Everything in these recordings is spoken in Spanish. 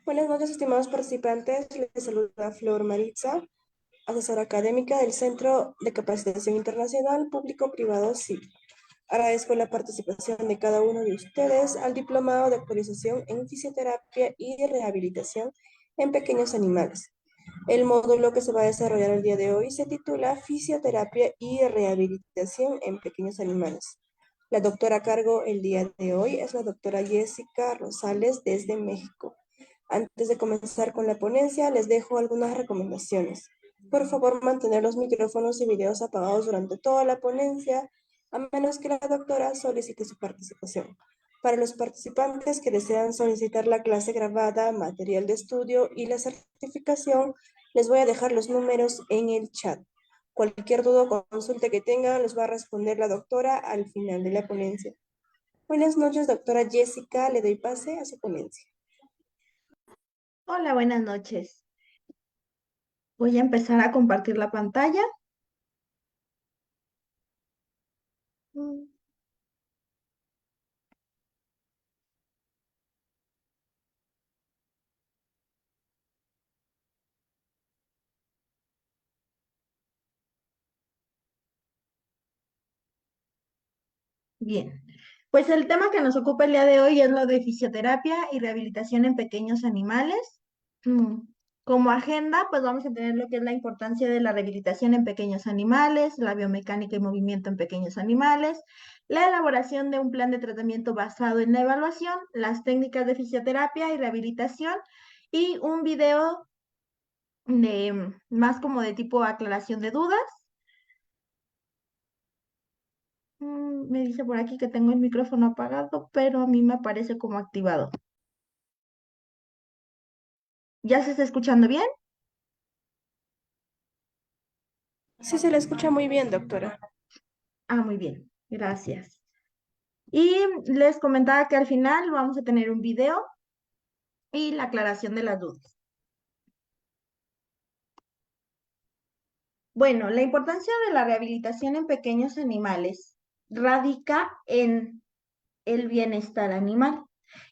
Buenas noches, estimados participantes. Les saluda Flor Maritza, asesora académica del Centro de Capacitación Internacional Público-Privado CIP. Agradezco la participación de cada uno de ustedes al Diplomado de Actualización en Fisioterapia y Rehabilitación en Pequeños Animales. El módulo que se va a desarrollar el día de hoy se titula Fisioterapia y Rehabilitación en Pequeños Animales. La doctora a cargo el día de hoy es la doctora Jessica Rosales desde México. Antes de comenzar con la ponencia, les dejo algunas recomendaciones. Por favor, mantener los micrófonos y videos apagados durante toda la ponencia, a menos que la doctora solicite su participación. Para los participantes que desean solicitar la clase grabada, material de estudio y la certificación, les voy a dejar los números en el chat. Cualquier duda o consulta que tengan, los va a responder la doctora al final de la ponencia. Buenas noches, doctora Jessica. Le doy pase a su ponencia. Hola, buenas noches. Voy a empezar a compartir la pantalla. Mm, Bien, pues el tema que nos ocupa el día de hoy es lo de fisioterapia y rehabilitación en pequeños animales. Mm, Como agenda, pues vamos a tener lo que es la importancia de la rehabilitación en pequeños animales, la biomecánica y movimiento en pequeños animales, la elaboración de un plan de tratamiento basado en la evaluación, las técnicas de fisioterapia y rehabilitación y un video de más como de tipo aclaración de dudas. Me dice por aquí que tengo el micrófono apagado, pero a mí me aparece como activado. ¿Ya se está escuchando bien? Sí, se la escucha muy bien, doctora. Ah, muy bien, gracias. Y les comentaba que al final vamos a tener un video y la aclaración de las dudas. Bueno, la importancia de la rehabilitación en pequeños animales radica en el bienestar animal.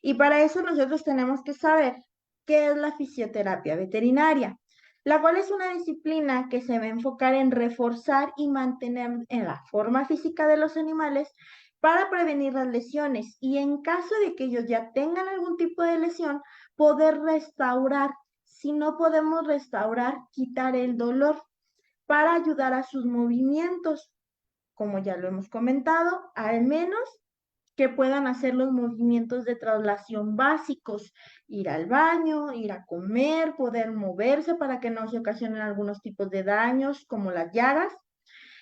Y para eso nosotros tenemos que saber qué es la fisioterapia veterinaria, la cual es una disciplina que se va a enfocar en reforzar y mantener en la forma física de los animales para prevenir las lesiones y en caso de que ellos ya tengan algún tipo de lesión, poder restaurar. Si no podemos restaurar, quitar el dolor para ayudar a sus movimientos, como ya lo hemos comentado, al menos que puedan hacer los movimientos de traslación básicos, ir al baño, ir a comer, poder moverse para que no se ocasionen algunos tipos de daños como las llagas.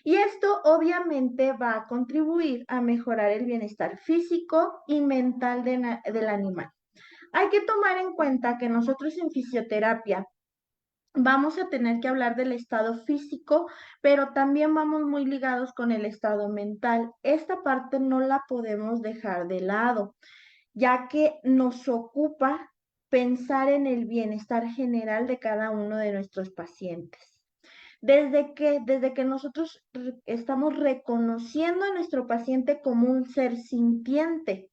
Y esto obviamente va a contribuir a mejorar el bienestar físico y mental del animal. Hay que tomar en cuenta que nosotros en fisioterapia vamos a tener que hablar del estado físico, pero también vamos muy ligados con el estado mental. Esta parte no la podemos dejar de lado, ya que nos ocupa pensar en el bienestar general de cada uno de nuestros pacientes. Desde que nosotros estamos reconociendo a nuestro paciente como un ser sintiente.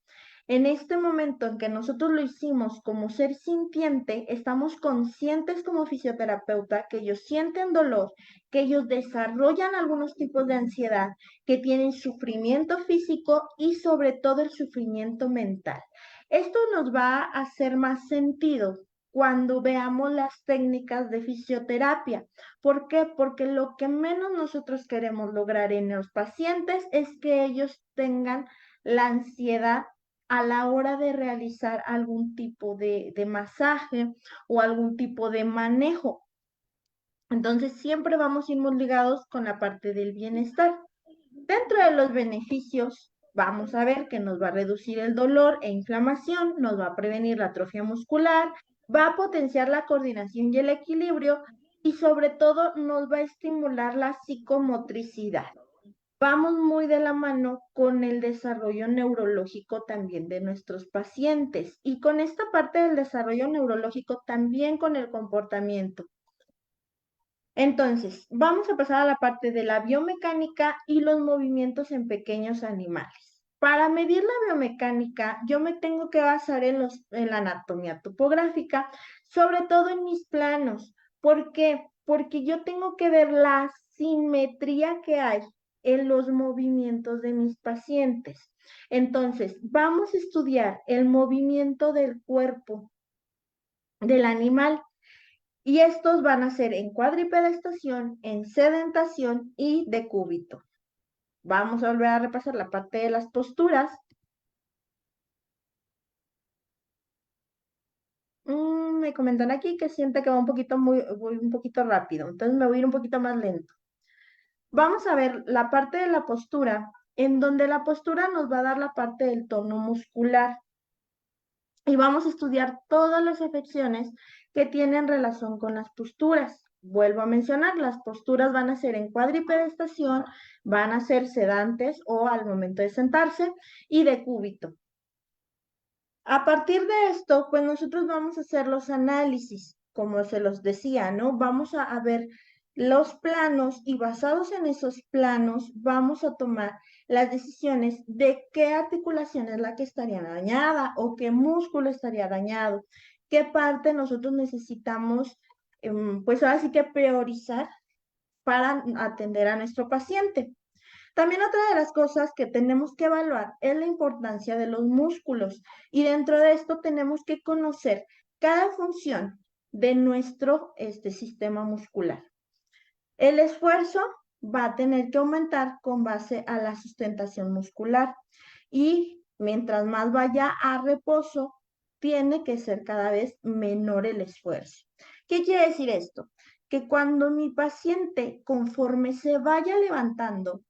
En este momento en que nosotros lo hicimos como ser sintiente, estamos conscientes como fisioterapeuta que ellos sienten dolor, que ellos desarrollan algunos tipos de ansiedad, que tienen sufrimiento físico y sobre todo el sufrimiento mental. Esto nos va a hacer más sentido cuando veamos las técnicas de fisioterapia. ¿Por qué? Porque lo que menos nosotros queremos lograr en los pacientes es que ellos tengan la ansiedad a la hora de realizar algún tipo de masaje o algún tipo de manejo. Entonces, siempre vamos a ir muy ligados con la parte del bienestar. Dentro de los beneficios, vamos a ver que nos va a reducir el dolor e inflamación, nos va a prevenir la atrofia muscular, va a potenciar la coordinación y el equilibrio y sobre todo nos va a estimular la psicomotricidad. Vamos muy de la mano con el desarrollo neurológico también de nuestros pacientes y con esta parte del desarrollo neurológico también con el comportamiento. Entonces, vamos a pasar a la parte de la biomecánica y los movimientos en pequeños animales. Para medir la biomecánica, yo me tengo que basar en la anatomía topográfica, sobre todo en mis planos. ¿Por qué? Porque yo tengo que ver la simetría que hay en los movimientos de mis pacientes. Entonces, vamos a estudiar el movimiento del cuerpo del animal y estos van a ser en cuadripedestación, en sedentación y decúbito. Vamos a volver a repasar la parte de las posturas. Me comentan aquí que siente que va voy un poquito rápido, entonces me voy a ir un poquito más lento. Vamos a ver la parte de la postura, en donde la postura nos va a dar la parte del tono muscular y vamos a estudiar todas las afecciones que tienen relación con las posturas. Vuelvo a mencionar, las posturas van a ser en cuadripedestación, van a ser sedantes o al momento de sentarse y decúbito. A partir de esto, pues nosotros vamos a hacer los análisis, como se los decía, ¿no? Vamos a ver los planos y basados en esos planos vamos a tomar las decisiones de qué articulación es la que estaría dañada o qué músculo estaría dañado, qué parte nosotros necesitamos, pues ahora sí que priorizar para atender a nuestro paciente. También otra de las cosas que tenemos que evaluar es la importancia de los músculos y dentro de esto tenemos que conocer cada función de nuestro sistema muscular. El esfuerzo va a tener que aumentar con base a la sustentación muscular y mientras más vaya a reposo, tiene que ser cada vez menor el esfuerzo. ¿Qué quiere decir esto? Que cuando mi paciente, conforme se vaya levantando,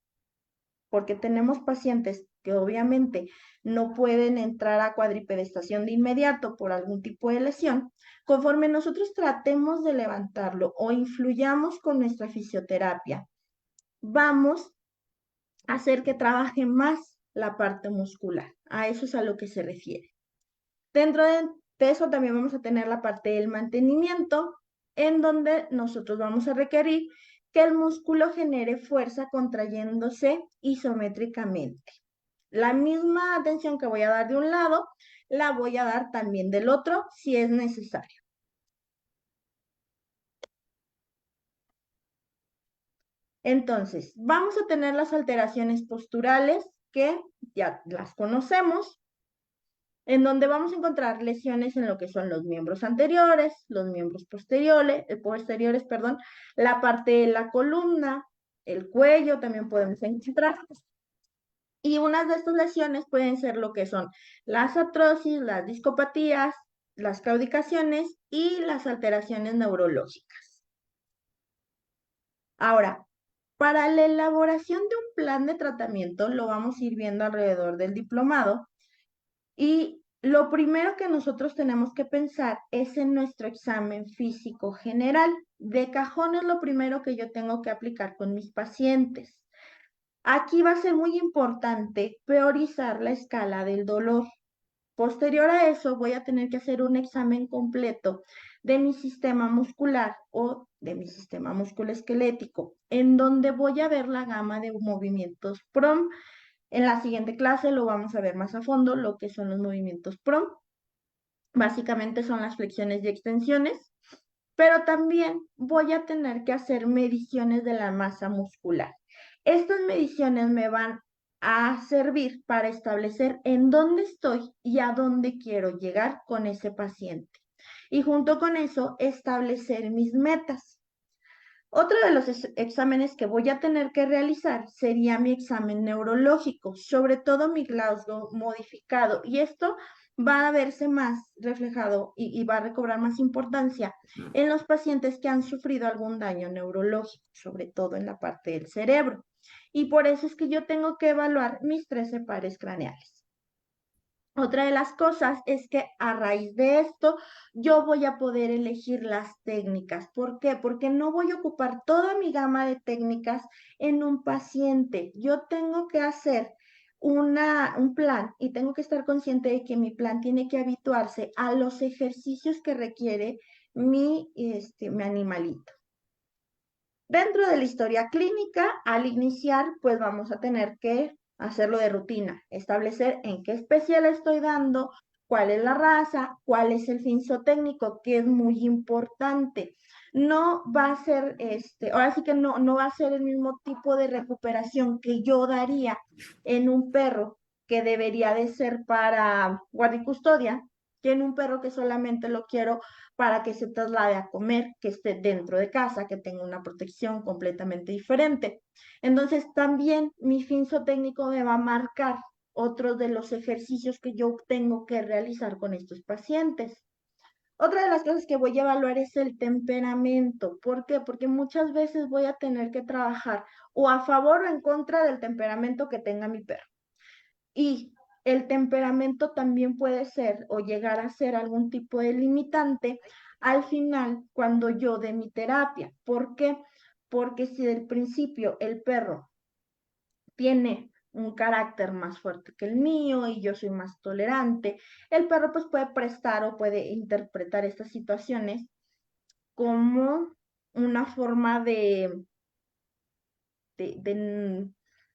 porque tenemos pacientes que obviamente no pueden entrar a cuadripedestación de inmediato por algún tipo de lesión, conforme nosotros tratemos de levantarlo o influyamos con nuestra fisioterapia, vamos a hacer que trabaje más la parte muscular. A eso es a lo que se refiere. Dentro de eso también vamos a tener la parte del mantenimiento, en donde nosotros vamos a requerir que el músculo genere fuerza contrayéndose isométricamente. La misma atención que voy a dar de un lado, la voy a dar también del otro si es necesario. Entonces, vamos a tener las alteraciones posturales que ya las conocemos, en donde vamos a encontrar lesiones en lo que son los miembros anteriores, los miembros posteriores, perdón, la parte de la columna, el cuello también podemos encontrar. Y unas de estas lesiones pueden ser lo que son las artrosis, las discopatías, las claudicaciones y las alteraciones neurológicas. Ahora, para la elaboración de un plan de tratamiento lo vamos a ir viendo alrededor del diplomado. Y lo primero que nosotros tenemos que pensar es en nuestro examen físico general. De cajón es lo primero que yo tengo que aplicar con mis pacientes. Aquí va a ser muy importante priorizar la escala del dolor. Posterior a eso, voy a tener que hacer un examen completo de mi sistema muscular o de mi sistema musculoesquelético, en donde voy a ver la gama de movimientos PROM. En la siguiente clase lo vamos a ver más a fondo, lo que son los movimientos PROM. Básicamente son las flexiones y extensiones, pero también voy a tener que hacer mediciones de la masa muscular. Estas mediciones me van a servir para establecer en dónde estoy y a dónde quiero llegar con ese paciente. Y junto con eso, establecer mis metas. Otro de los exámenes que voy a tener que realizar sería mi examen neurológico, sobre todo mi Glasgow modificado. Y esto va a verse más reflejado y va a recobrar más importancia en los pacientes que han sufrido algún daño neurológico, sobre todo en la parte del cerebro. Y por eso es que yo tengo que evaluar mis 13 pares craneales. Otra de las cosas es que a raíz de esto yo voy a poder elegir las técnicas. ¿Por qué? Porque no voy a ocupar toda mi gama de técnicas en un paciente. Yo tengo que hacer un plan y tengo que estar consciente de que mi plan tiene que habituarse a los ejercicios que requiere mi animalito. Dentro de la historia clínica, al iniciar, pues vamos a tener que hacerlo de rutina, establecer en qué especie le estoy dando, cuál es la raza, cuál es el fin zootécnico, que es muy importante. No va a ser, ahora sí que no va a ser el mismo tipo de recuperación que yo daría en un perro que debería de ser para guardia y custodia, que en un perro que solamente lo quiero para que se traslade a comer, que esté dentro de casa, que tenga una protección completamente diferente. Entonces, también mi fin zootécnico me va a marcar otros de los ejercicios que yo tengo que realizar con estos pacientes. Otra de las cosas que voy a evaluar es el temperamento. ¿Por qué? Porque muchas veces voy a tener que trabajar o a favor o en contra del temperamento que tenga mi perro. Y el temperamento también puede ser o llegar a ser algún tipo de limitante al final cuando yo dé mi terapia. ¿Por qué? Porque si del principio el perro tiene un carácter más fuerte que el mío y yo soy más tolerante, el perro pues puede prestar o puede interpretar estas situaciones como una forma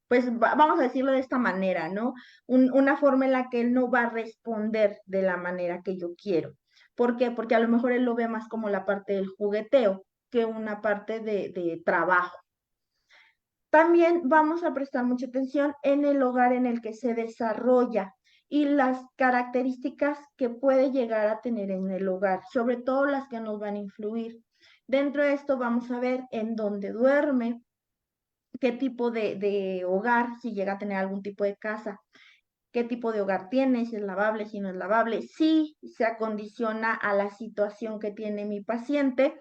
pues vamos a decirlo de esta manera, ¿no? Una forma en la que él no va a responder de la manera que yo quiero. ¿Por qué? Porque a lo mejor él lo ve más como la parte del jugueteo que una parte de trabajo. También vamos a prestar mucha atención en el hogar en el que se desarrolla y las características que puede llegar a tener en el hogar, sobre todo las que nos van a influir. Dentro de esto vamos a ver en dónde duerme, qué tipo de hogar, si llega a tener algún tipo de casa, qué tipo de hogar tiene, si es lavable, si no es lavable, si se acondiciona a la situación que tiene mi paciente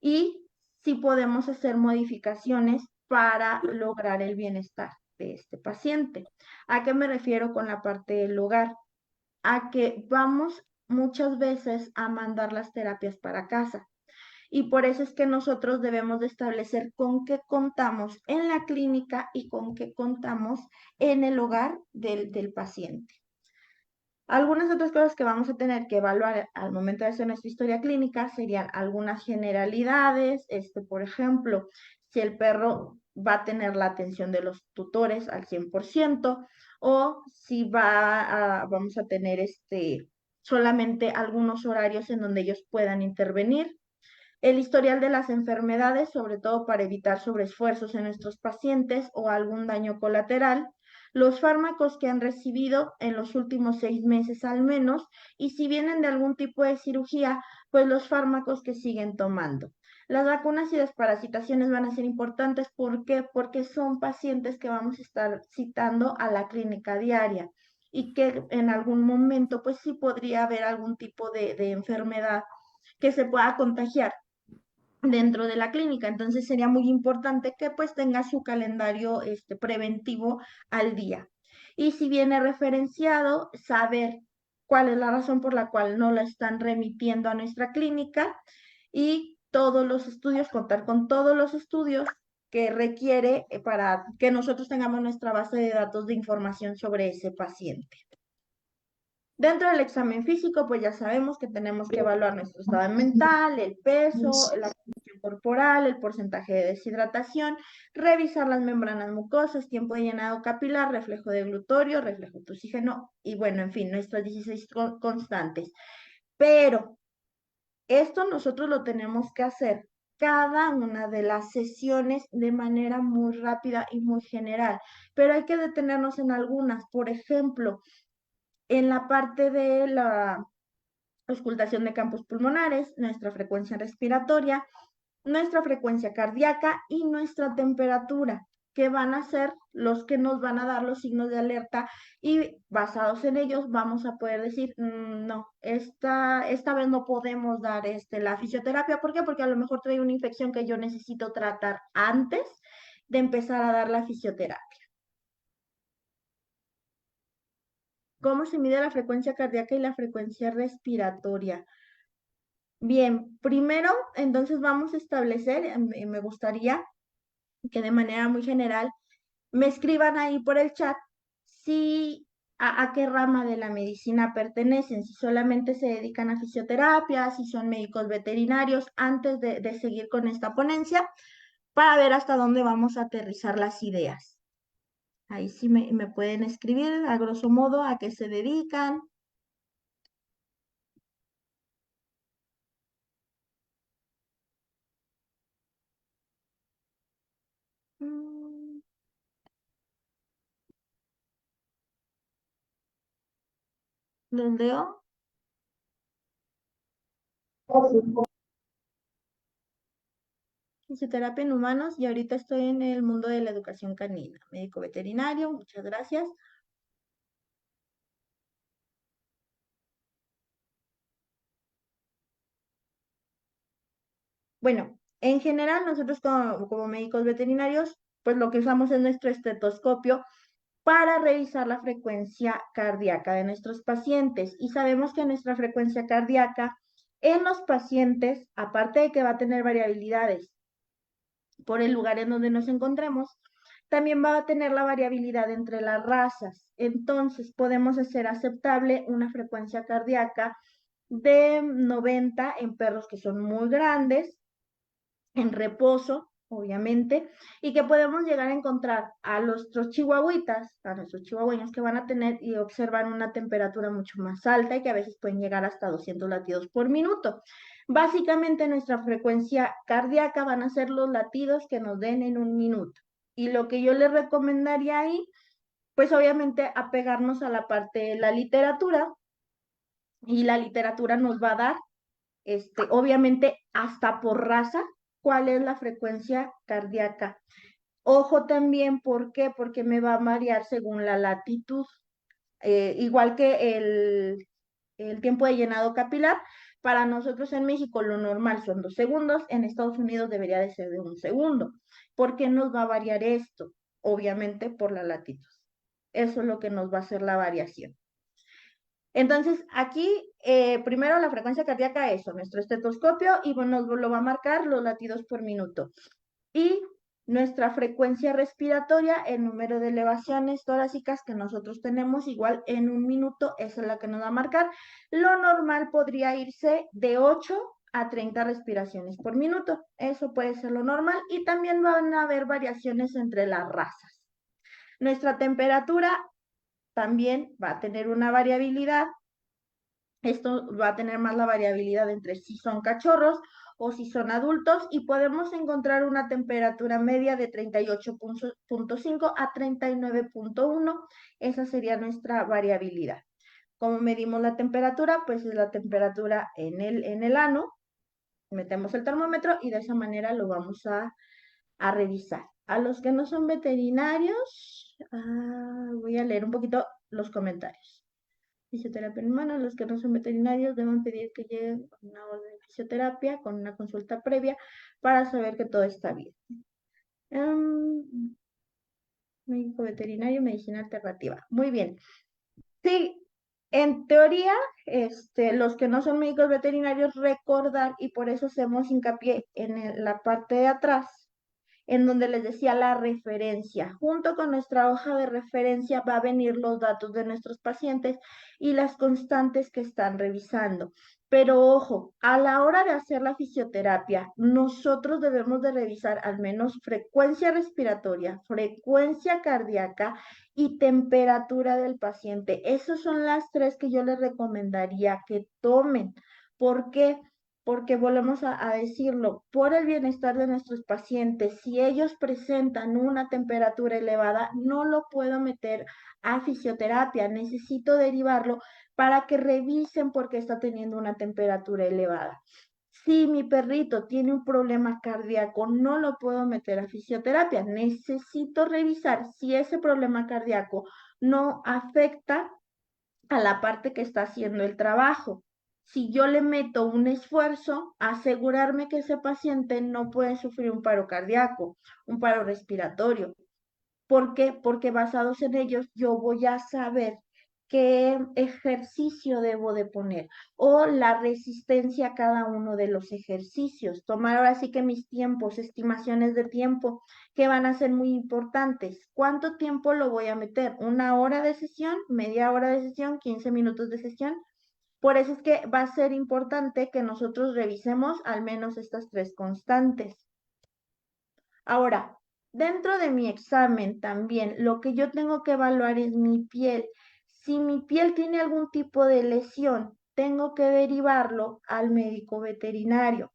y si podemos hacer modificaciones para lograr el bienestar de este paciente. ¿A qué me refiero con la parte del hogar? A que vamos muchas veces a mandar las terapias para casa. Y por eso es que nosotros debemos de establecer con qué contamos en la clínica y con qué contamos en el hogar del paciente. Algunas otras cosas que vamos a tener que evaluar al momento de hacer nuestra historia clínica serían algunas generalidades, por ejemplo, si el perro va a tener la atención de los tutores al 100% o si vamos a tener solamente algunos horarios en donde ellos puedan intervenir. El historial de las enfermedades, sobre todo para evitar sobreesfuerzos en nuestros pacientes o algún daño colateral, los fármacos que han recibido en los últimos 6 meses al menos, y si vienen de algún tipo de cirugía, pues los fármacos que siguen tomando. Las vacunas y desparasitaciones van a ser importantes. ¿Por qué? Porque son pacientes que vamos a estar citando a la clínica diaria y que en algún momento, pues sí podría haber algún tipo de enfermedad que se pueda contagiar dentro de la clínica. Entonces sería muy importante que pues tenga su calendario preventivo al día. Y si viene referenciado, saber cuál es la razón por la cual no la están remitiendo a nuestra clínica y todos los estudios, contar con todos los estudios que requiere para que nosotros tengamos nuestra base de datos de información sobre ese paciente. Dentro del examen físico, pues ya sabemos que tenemos que evaluar nuestro estado mental, el peso, la posición corporal, el porcentaje de deshidratación, revisar las membranas mucosas, tiempo de llenado capilar, reflejo de glutorio, reflejo de oxígeno y bueno, en fin, nuestras 16 constantes. Pero esto nosotros lo tenemos que hacer cada una de las sesiones de manera muy rápida y muy general, pero hay que detenernos en algunas. Por ejemplo, en la parte de la auscultación de campos pulmonares, nuestra frecuencia respiratoria, nuestra frecuencia cardíaca y nuestra temperatura, que van a ser los que nos van a dar los signos de alerta y basados en ellos vamos a poder decir, no, esta vez no podemos dar la fisioterapia. ¿Por qué? Porque a lo mejor trae una infección que yo necesito tratar antes de empezar a dar la fisioterapia. ¿Cómo se mide la frecuencia cardíaca y la frecuencia respiratoria? Bien, primero, entonces vamos a establecer, me gustaría que de manera muy general me escriban ahí por el chat si a qué rama de la medicina pertenecen, si solamente se dedican a fisioterapia, si son médicos veterinarios, antes de seguir con esta ponencia, para ver hasta dónde vamos a aterrizar las ideas. Ahí sí me pueden escribir a grosso modo a qué se dedican. Mm, ¿Los leo? Fisioterapia en humanos y ahorita estoy en el mundo de la educación canina. Médico veterinario, muchas gracias. Bueno, en general nosotros como médicos veterinarios, pues lo que usamos es nuestro estetoscopio para revisar la frecuencia cardíaca de nuestros pacientes. Y sabemos que nuestra frecuencia cardíaca en los pacientes, aparte de que va a tener variabilidades por el lugar en donde nos encontremos, también va a tener la variabilidad entre las razas. Entonces, podemos hacer aceptable una frecuencia cardíaca de 90 en perros que son muy grandes, en reposo, obviamente, y que podemos llegar a encontrar a nuestros chihuahuitas, a nuestros chihuahueños que van a tener y observan una temperatura mucho más alta y que a veces pueden llegar hasta 200 latidos por minuto. Básicamente nuestra frecuencia cardíaca van a ser los latidos que nos den en un minuto. Y lo que yo les recomendaría ahí, pues obviamente apegarnos a la parte de la literatura, y la literatura nos va a dar obviamente hasta por raza, cuál es la frecuencia cardíaca. Ojo también, ¿por qué? Porque me va a variar según la latitud. Igual que el tiempo de llenado capilar, para nosotros en México lo normal son 2 segundos, en Estados Unidos debería de ser de 1 segundo. ¿Por qué nos va a variar esto? Obviamente por la latitud. Eso es lo que nos va a hacer la variación. Entonces, aquí, primero la frecuencia cardíaca, eso, nuestro estetoscopio, y bueno, nos lo va a marcar los latidos por minuto. Y nuestra frecuencia respiratoria, el número de elevaciones torácicas que nosotros tenemos, igual en un minuto, esa es la que nos va a marcar. Lo normal podría irse de 8 a 30 respiraciones por minuto. Eso puede ser lo normal, y también van a haber variaciones entre las razas. Nuestra temperatura también va a tener una variabilidad. Esto va a tener más la variabilidad entre si son cachorros o si son adultos, y podemos encontrar una temperatura media de 38.5 a 39.1. Esa sería nuestra variabilidad. ¿Cómo medimos la temperatura? Pues es la temperatura en el ano. Metemos el termómetro y de esa manera lo vamos a revisar. A los que no son veterinarios, voy a leer un poquito los comentarios. Fisioterapia en humanos, los que no son veterinarios deben pedir que lleguen con una orden de fisioterapia con una consulta previa para saber que todo está bien. Médico veterinario, medicina alternativa. Muy bien. Sí, en teoría, los que no son médicos veterinarios recordar, y por eso hacemos hincapié en la parte de atrás, en donde les decía la referencia. Junto con nuestra hoja de referencia va a venir los datos de nuestros pacientes y las constantes que están revisando. Pero ojo, a la hora de hacer la fisioterapia, nosotros debemos de revisar al menos frecuencia respiratoria, frecuencia cardíaca y temperatura del paciente. Esas son las tres que yo les recomendaría que tomen. ¿Por qué? Porque volvemos a decirlo, por el bienestar de nuestros pacientes, si ellos presentan una temperatura elevada, no lo puedo meter a fisioterapia, necesito derivarlo para que revisen por qué está teniendo una temperatura elevada. Si mi perrito tiene un problema cardíaco, no lo puedo meter a fisioterapia, necesito revisar si ese problema cardíaco no afecta a la parte que está haciendo el trabajo. Si yo le meto un esfuerzo, asegurarme que ese paciente no puede sufrir un paro cardíaco, un paro respiratorio. ¿Por qué? Porque basados en ellos yo voy a saber qué ejercicio debo de poner o la resistencia a cada uno de los ejercicios. Tomar ahora sí que mis tiempos, estimaciones de tiempo que van a ser muy importantes. ¿Cuánto tiempo lo voy a meter? ¿Una hora de sesión? ¿Media hora de sesión? ¿15 minutos de sesión? Por eso es que va a ser importante que nosotros revisemos al menos estas tres constantes. Ahora, Dentro de mi examen también, lo que yo tengo que evaluar es mi piel. Si mi piel tiene algún tipo de lesión, tengo que derivarlo al médico veterinario.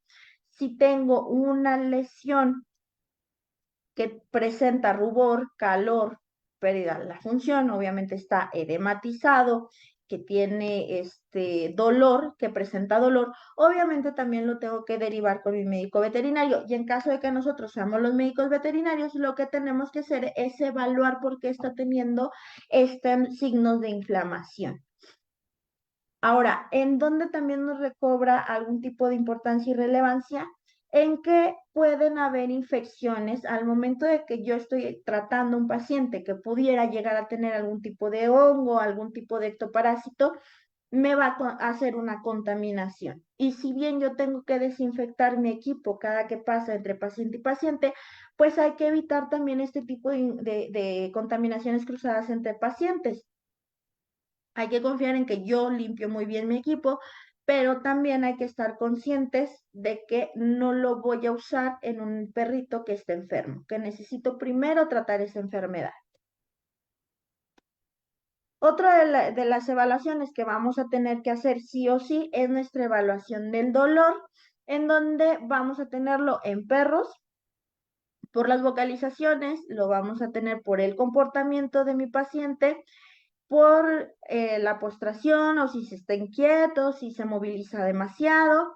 Si tengo una lesión que presenta rubor, calor, pérdida de la función, obviamente está edematizado, que tiene dolor, que presenta dolor, obviamente también lo tengo que derivar con mi médico veterinario. Y en caso de que nosotros seamos los médicos veterinarios, lo que tenemos que hacer es evaluar por qué está teniendo estos signos de inflamación. Ahora, ¿en dónde también nos recobra algún tipo de importancia y relevancia? En que pueden haber infecciones al momento de que yo estoy tratando a un paciente que pudiera llegar a tener algún tipo de hongo, algún tipo de ectoparásito, me va a hacer una contaminación. Y si bien yo tengo que desinfectar mi equipo cada que pasa entre paciente y paciente, pues hay que evitar también este tipo de contaminaciones cruzadas entre pacientes. Hay que confiar en que yo limpio muy bien mi equipo, pero también hay que estar conscientes de que no lo voy a usar en un perrito que esté enfermo, que necesito primero tratar esa enfermedad. Otra de las evaluaciones que vamos a tener que hacer sí o sí es nuestra evaluación del dolor, en donde vamos a tenerlo en perros por las vocalizaciones, lo vamos a tener por el comportamiento de mi paciente, por la postración o si se está inquieto, si se moviliza demasiado,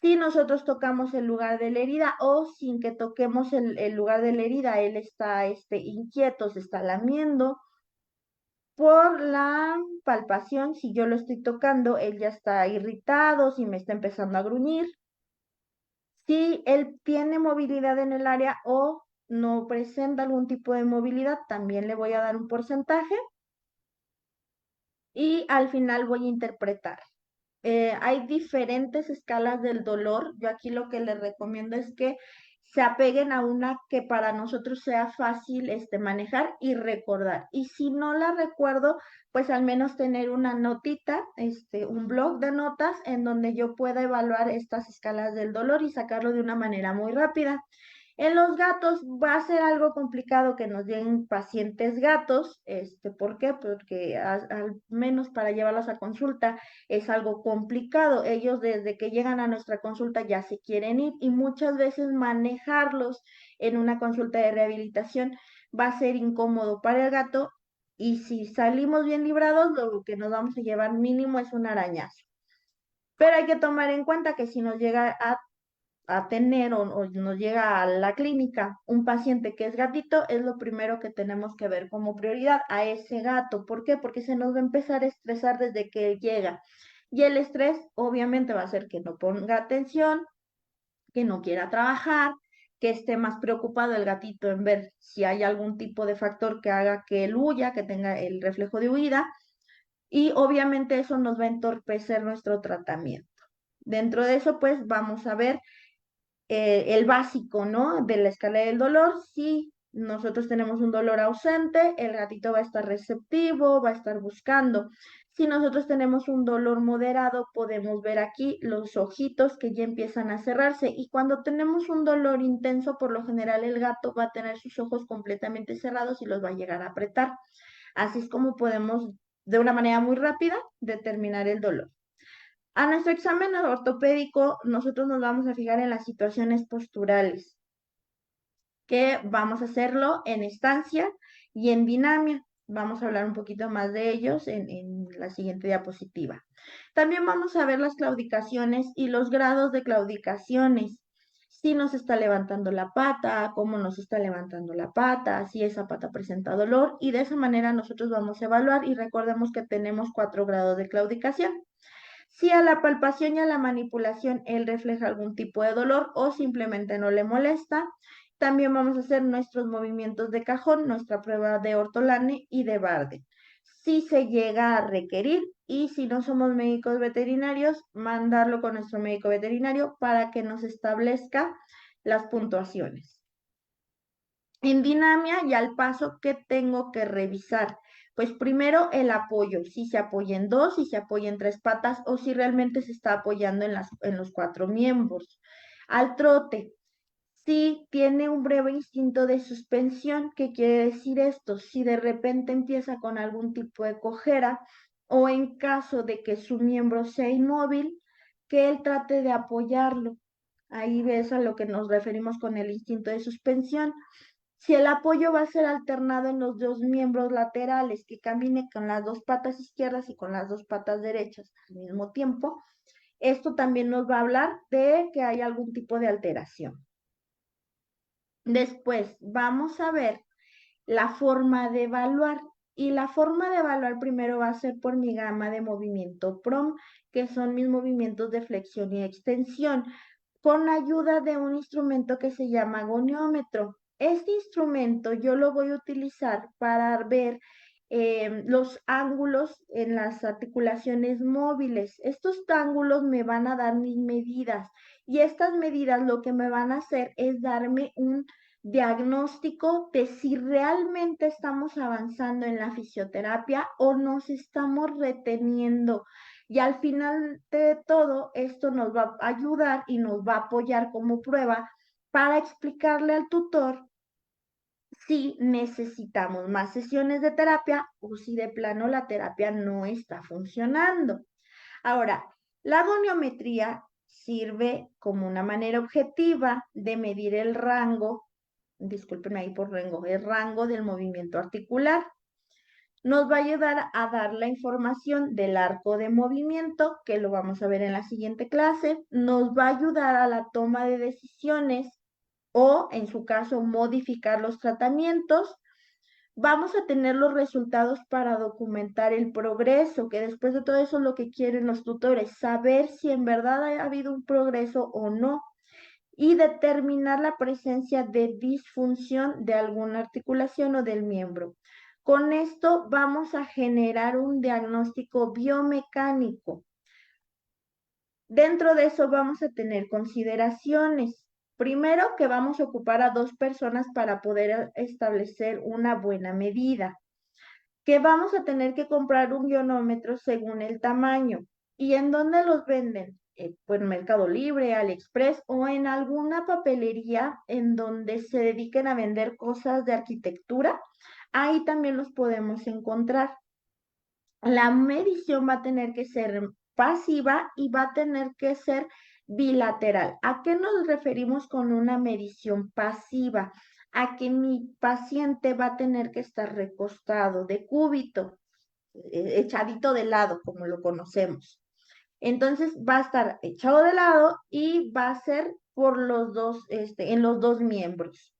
si nosotros tocamos el lugar de la herida o sin que toquemos el lugar de la herida, él está inquieto, se está lamiendo. Por la palpación, si yo lo estoy tocando, él ya está irritado, si me está empezando a gruñir. Si él tiene movilidad en el área o no presenta algún tipo de movilidad, también le voy a dar un porcentaje. Y al final voy a interpretar. Hay diferentes escalas del dolor. Yo aquí lo que les recomiendo es que se apeguen a una que para nosotros sea fácil manejar y recordar. Y si no la recuerdo, pues al menos tener una notita, un blog de notas en donde yo pueda evaluar estas escalas del dolor y sacarlo de una manera muy rápida. En los gatos va a ser algo complicado que nos lleguen pacientes gatos. ¿Por qué? Porque al menos para llevarlos a consulta es algo complicado. Ellos desde que llegan a nuestra consulta ya se quieren ir y muchas veces manejarlos en una consulta de rehabilitación va a ser incómodo para el gato y si salimos bien librados, lo que nos vamos a llevar mínimo es un arañazo. Pero hay que tomar en cuenta que si nos llega a tener o nos llega a la clínica un paciente que es gatito, es lo primero que tenemos que ver como prioridad a ese gato. ¿Por qué? Porque se nos va a empezar a estresar desde que él llega. Y el estrés obviamente va a hacer que no ponga atención, que no quiera trabajar, que esté más preocupado el gatito en ver si hay algún tipo de factor que haga que él huya, que tenga el reflejo de huida. Y obviamente eso nos va a entorpecer nuestro tratamiento. Dentro de eso, pues vamos a ver el básico, ¿no? De la escala del dolor. Si nosotros tenemos un dolor ausente, el gatito va a estar receptivo, va a estar buscando. Si nosotros tenemos un dolor moderado, podemos ver aquí los ojitos que ya empiezan a cerrarse. Y cuando tenemos un dolor intenso, por lo general el gato va a tener sus ojos completamente cerrados y los va a llegar a apretar. Así es como podemos, de una manera muy rápida, determinar el dolor. A nuestro examen ortopédico, nosotros nos vamos a fijar en las situaciones posturales, que vamos a hacerlo en estancia y en dinamia. Vamos a hablar un poquito más de ellos en la siguiente diapositiva. También vamos a ver las claudicaciones y los grados de claudicaciones. Si nos está levantando la pata, cómo nos está levantando la pata, si esa pata presenta dolor y de esa manera nosotros vamos a evaluar y recordemos que tenemos 4 grados de claudicación. Si a la palpación y a la manipulación él refleja algún tipo de dolor o simplemente no le molesta, también vamos a hacer nuestros movimientos de cajón, nuestra prueba de Ortolane y de Barden. Si se llega a requerir y si no somos médicos veterinarios, mandarlo con nuestro médico veterinario para que nos establezca las puntuaciones. En dinamia y al paso, ¿qué tengo que revisar? Pues primero el apoyo, si se apoya en 2, si se apoya en 3 patas o si realmente se está apoyando en los 4 miembros. Al trote, si tiene un breve instinto de suspensión. ¿Qué quiere decir esto? Si de repente empieza con algún tipo de cojera o en caso de que su miembro sea inmóvil, que él trate de apoyarlo. Ahí ves a lo que nos referimos con el instinto de suspensión. Si el apoyo va a ser alternado en los dos miembros laterales, que camine con las dos patas izquierdas y con las dos patas derechas al mismo tiempo, esto también nos va a hablar de que hay algún tipo de alteración. Después vamos a ver la forma de evaluar. Y la forma de evaluar primero va a ser por mi gama de movimiento PROM, que son mis movimientos de flexión y extensión, con ayuda de un instrumento que se llama goniómetro. Este instrumento yo lo voy a utilizar para ver los ángulos en las articulaciones móviles. Estos ángulos me van a dar mis medidas y estas medidas lo que me van a hacer es darme un diagnóstico de si realmente estamos avanzando en la fisioterapia o nos estamos reteniendo. Y al final de todo, esto nos va a ayudar y nos va a apoyar como prueba para explicarle al tutor si necesitamos más sesiones de terapia o si de plano la terapia no está funcionando. Ahora, la goniometría sirve como una manera objetiva de medir el rango, discúlpenme ahí por rango, el rango del movimiento articular. Nos va a ayudar a dar la información del arco de movimiento, que lo vamos a ver en la siguiente clase. Nos va a ayudar a la toma de decisiones o, en su caso, modificar los tratamientos. Vamos a tener los resultados para documentar el progreso, que después de todo eso lo que quieren los tutores, saber si en verdad ha habido un progreso o no, y determinar la presencia de disfunción de alguna articulación o del miembro. Con esto vamos a generar un diagnóstico biomecánico. Dentro de eso vamos a tener consideraciones. Primero, que vamos a ocupar a 2 personas para poder establecer una buena medida. Que vamos a tener que comprar un ionómetro según el tamaño. ¿Y en dónde los venden? Pues Mercado Libre, AliExpress o en alguna papelería en donde se dediquen a vender cosas de arquitectura. Ahí también los podemos encontrar. La medición va a tener que ser pasiva y va a tener que ser bilateral. ¿A qué nos referimos con una medición pasiva? A que mi paciente va a tener que estar recostado de cúbito, echadito de lado, como lo conocemos. Entonces va a estar echado de lado y va a ser por los dos, en los dos miembros.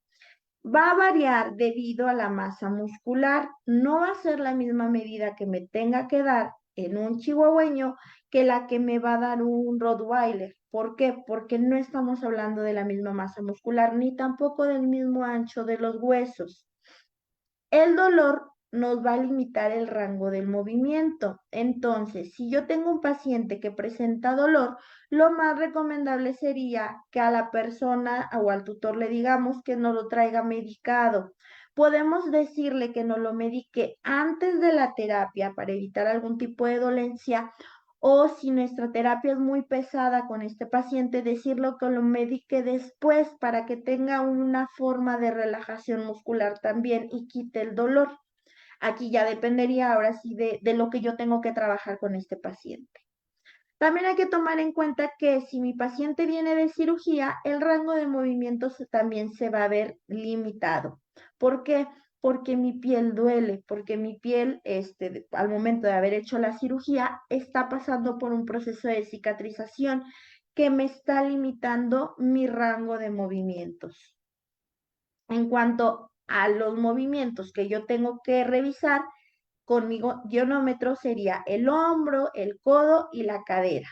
Va a variar debido a la masa muscular. No va a ser la misma medida que me tenga que dar en un chihuahueño que la que me va a dar un Rottweiler. ¿Por qué? Porque no estamos hablando de la misma masa muscular ni tampoco del mismo ancho de los huesos. El dolor nos va a limitar el rango del movimiento. Entonces, si yo tengo un paciente que presenta dolor, lo más recomendable sería que a la persona o al tutor le digamos que no lo traiga medicado. Podemos decirle que no lo medique antes de la terapia para evitar algún tipo de dolencia, o si nuestra terapia es muy pesada con este paciente, decirlo que lo medique después para que tenga una forma de relajación muscular también y quite el dolor. Aquí ya dependería ahora sí de lo que yo tengo que trabajar con este paciente. También hay que tomar en cuenta que si mi paciente viene de cirugía, el rango de movimientos también se va a ver limitado. ¿Por qué? Porque mi piel duele, porque mi piel, al momento de haber hecho la cirugía, está pasando por un proceso de cicatrización que me está limitando mi rango de movimientos. En cuanto a los movimientos que yo tengo que revisar, con mi ionómetro sería el hombro, el codo y la cadera.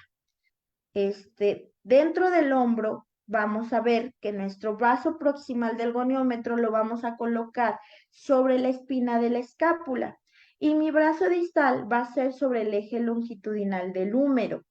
Dentro del hombro vamos a ver que nuestro brazo proximal del goniómetro lo vamos a colocar sobre la espina de la escápula y mi brazo distal va a ser sobre el eje longitudinal del húmero.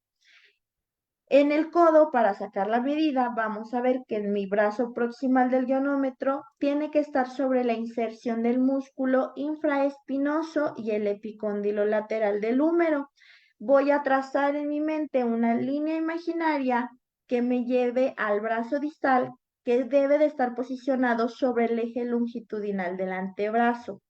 En el codo, para sacar la medida, vamos a ver que mi brazo proximal del ionómetro tiene que estar sobre la inserción del músculo infraespinoso y el epicóndilo lateral del húmero. Voy a trazar en mi mente una línea imaginaria que me lleve al brazo distal que debe de estar posicionado sobre el eje longitudinal del antebrazo.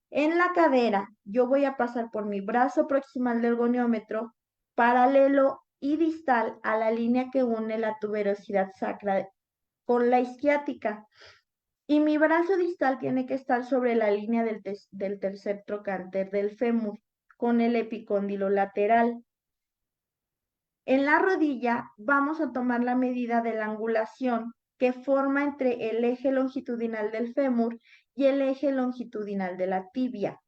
En la cadera, yo voy a pasar por mi brazo proximal del goniómetro, paralelo y distal a la línea que une la tuberosidad sacra con la isquiática. Y mi brazo distal tiene que estar sobre la línea del tercer trocánter del fémur, con el epicóndilo lateral. En la rodilla vamos a tomar la medida de la angulación que forma entre el eje longitudinal del fémur y el eje longitudinal de la tibia.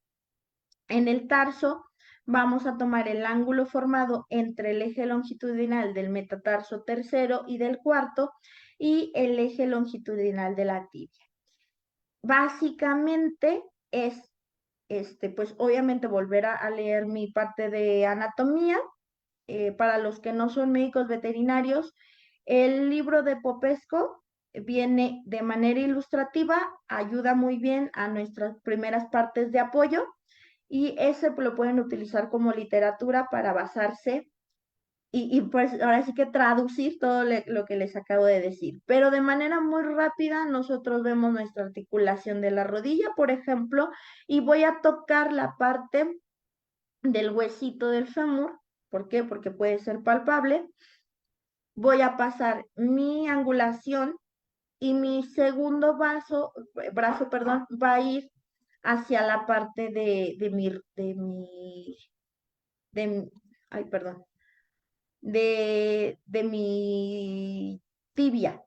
En el tarso vamos a tomar el ángulo formado entre el eje longitudinal del metatarso tercero y del cuarto y el eje longitudinal de la tibia. Básicamente es, pues obviamente volver a leer mi parte de anatomía. Para los que no son médicos veterinarios, el libro de Popesco viene de manera ilustrativa, ayuda muy bien a nuestras primeras partes de apoyo y ese lo pueden utilizar como literatura para basarse y pues ahora sí que traducir todo lo que les acabo de decir. Pero de manera muy rápida nosotros vemos nuestra articulación de la rodilla, por ejemplo, y voy a tocar la parte del huesito del fémur. ¿Por qué? Porque puede ser palpable. Voy a pasar mi angulación y mi segundo brazo, perdón, va a ir hacia la parte de ay, perdón, de mi tibia.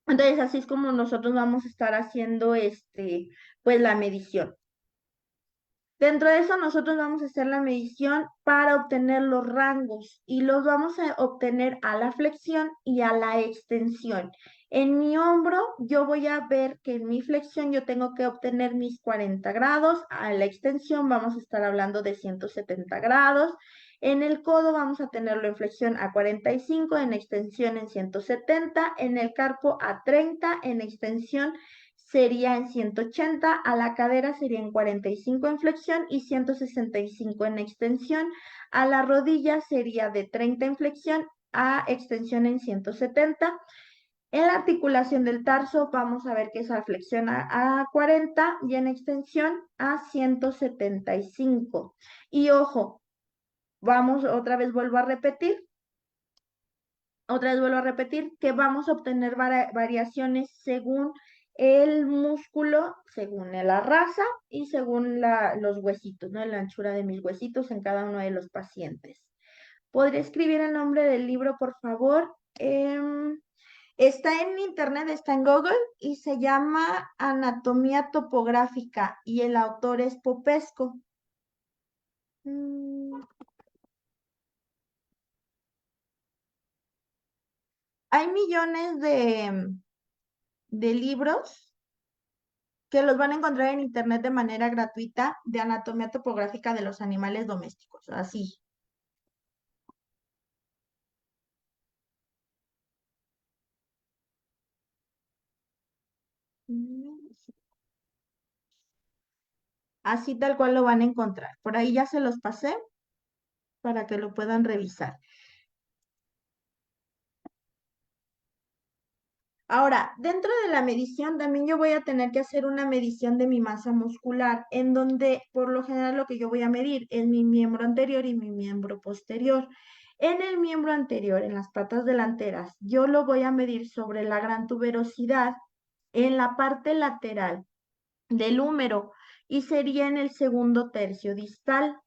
Entonces, así es como nosotros vamos a estar haciendo pues la medición. Dentro de eso, nosotros vamos a hacer la medición para obtener los rangos y los vamos a obtener a la flexión y a la extensión. En mi hombro, yo voy a ver que en mi flexión yo tengo que obtener mis 40 grados, a la extensión vamos a estar hablando de 170 grados. En el codo vamos a tenerlo en flexión a 45, en extensión en 170, en el carpo a 30, en extensión sería en 180, a la cadera sería en 45 en flexión y 165 en extensión, a la rodilla sería de 30 en flexión a extensión en 170. En la articulación del tarso vamos a ver que esa flexión a 40 y en extensión a 175. Y ojo, otra vez vuelvo a repetir que vamos a obtener variaciones según el músculo, según la raza y según los huesitos, ¿no? La anchura de mis huesitos en cada uno de los pacientes. ¿Podría escribir el nombre del libro, por favor? Está en internet, está en Google y se llama Anatomía Topográfica y el autor es Popesco. Hay millones de libros que los van a encontrar en internet de manera gratuita de anatomía topográfica de los animales domésticos, así. Así tal cual lo van a encontrar. Por ahí ya se los pasé para que lo puedan revisar. Ahora, dentro de la medición también yo voy a tener que hacer una medición de mi masa muscular, en donde por lo general lo que yo voy a medir es mi miembro anterior y mi miembro posterior. En el miembro anterior, en las patas delanteras, yo lo voy a medir sobre la gran tuberosidad en la parte lateral del húmero y sería en el segundo tercio distal.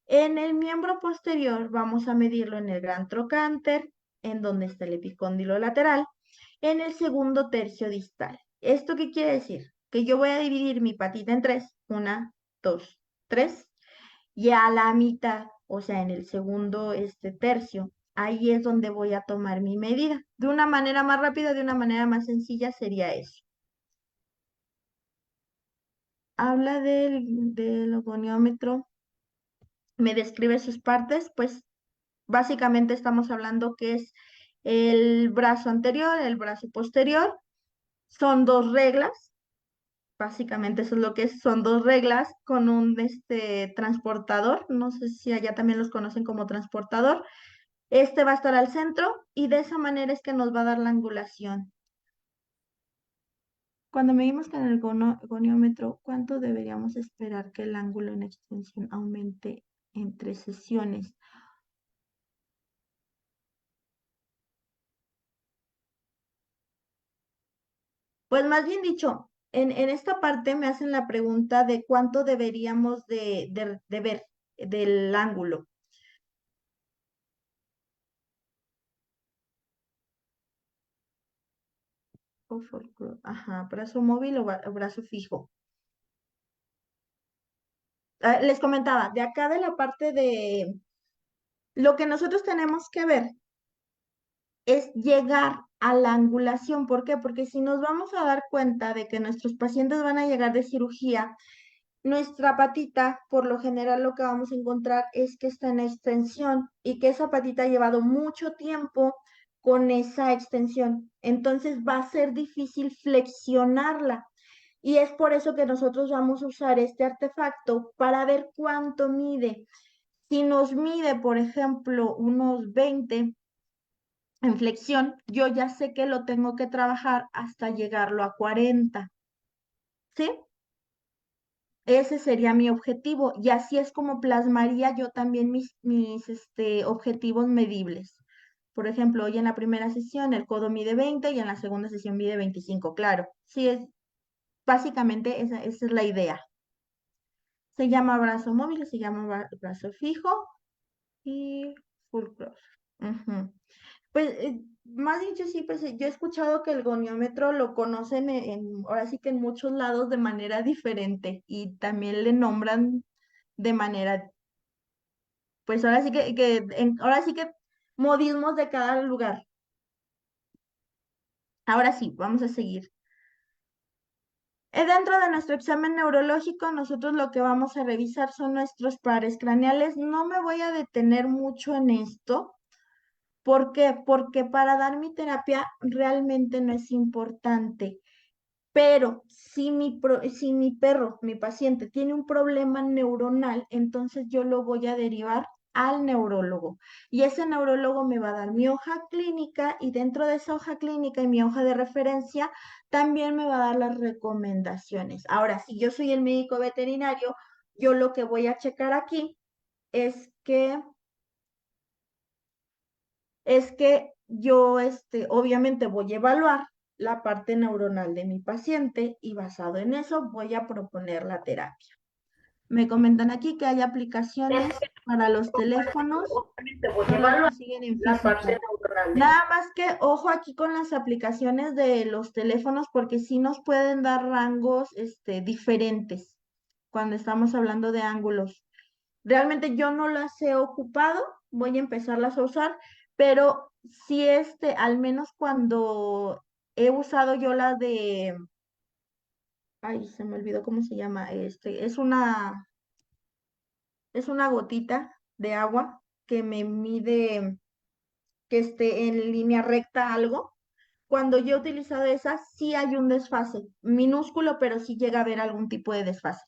En el miembro posterior vamos a medirlo en el gran trocánter, en donde está el epicóndilo lateral, en el segundo tercio distal. ¿Esto qué quiere decir? Que yo voy a dividir mi patita en tres, una, dos, tres, y a la mitad, o sea, en el segundo tercio, ahí es donde voy a tomar mi medida. De una manera más rápida, de una manera más sencilla sería eso. Habla del goniómetro, me describe sus partes, pues básicamente estamos hablando que es el brazo anterior, el brazo posterior, son dos reglas, básicamente eso es lo que es, son dos reglas con un transportador, no sé si allá también los conocen como transportador, Este va a estar al centro y de esa manera es que nos va a dar la angulación. Cuando medimos con el goniómetro, ¿cuánto deberíamos esperar que el ángulo en extensión aumente entre sesiones? Pues más bien dicho, en esta parte me hacen la pregunta de cuánto deberíamos de ver del ángulo. Ajá, brazo móvil o brazo fijo. Les comentaba, de acá de la parte de lo que nosotros tenemos que ver es llegar a la angulación. ¿Por qué? Porque si nos vamos a dar cuenta de que nuestros pacientes van a llegar de cirugía, nuestra patita, por lo general lo que vamos a encontrar es que está en extensión y que esa patita ha llevado mucho tiempo con esa extensión. Entonces va a ser difícil flexionarla. Y es por eso que nosotros vamos a usar este artefacto para ver cuánto mide. Si nos mide, por ejemplo, unos 20 en flexión, yo ya sé que lo tengo que trabajar hasta llegarlo a 40, ¿sí? Ese sería mi objetivo y así es como plasmaría yo también mis objetivos medibles. Por ejemplo, hoy en la primera sesión el codo mide 20 y en la segunda sesión mide 25, claro. Sí, básicamente esa es la idea. Se llama brazo móvil, se llama brazo fijo y full cross. Ujú. Pues más dicho, sí, pues yo he escuchado que el goniómetro lo conocen ahora sí que en muchos lados de manera diferente y también le nombran de manera, pues ahora sí que modismos de cada lugar. Ahora sí, vamos a seguir. Dentro de nuestro examen neurológico, nosotros lo que vamos a revisar son nuestros pares craneales. No me voy a detener mucho en esto. ¿Por qué? Porque para dar mi terapia realmente no es importante. Pero si mi perro, mi paciente, tiene un problema neuronal, entonces yo lo voy a derivar al neurólogo. Y ese neurólogo me va a dar mi hoja clínica y dentro de esa hoja clínica y mi hoja de referencia también me va a dar las recomendaciones. Ahora, si yo soy el médico veterinario, yo lo que voy a checar aquí es que yo obviamente voy a evaluar la parte neuronal de mi paciente y basado en eso voy a proponer la terapia. Me comentan aquí que hay aplicaciones para los teléfonos, no las consiguen en físico. Nada más que ojo aquí con las aplicaciones de los teléfonos porque sí nos pueden dar rangos diferentes cuando estamos hablando de ángulos. Realmente yo no las he ocupado, voy a empezarlas a usar, pero sí al menos cuando he usado yo la de, ay, se me olvidó cómo se llama, es una gotita de agua que me mide que esté en línea recta algo. Cuando yo he utilizado esa, sí hay un desfase, minúsculo, pero sí llega a haber algún tipo de desfase.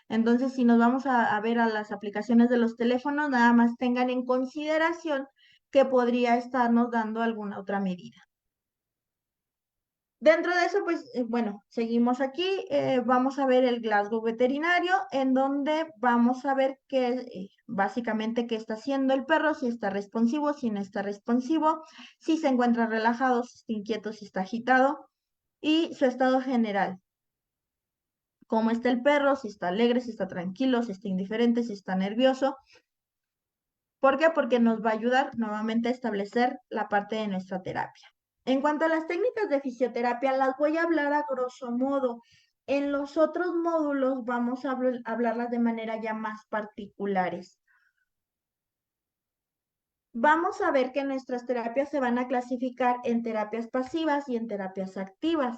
Entonces, si nos vamos a ver a las aplicaciones de los teléfonos, nada más tengan en consideración que podría estarnos dando alguna otra medida. Dentro de eso, pues, bueno, seguimos aquí. Vamos a ver el Glasgow veterinario, en donde vamos a ver básicamente qué está haciendo el perro, si está responsivo, si no está responsivo, si se encuentra relajado, si está inquieto, si está agitado y su estado general. Cómo está el perro, si está alegre, si está tranquilo, si está indiferente, si está nervioso. ¿Por qué? Porque nos va a ayudar nuevamente a establecer la parte de nuestra terapia. En cuanto a las técnicas de fisioterapia, las voy a hablar a grosso modo. En los otros módulos vamos a hablarlas de manera ya más particulares. Vamos a ver que nuestras terapias se van a clasificar en terapias pasivas y en terapias activas.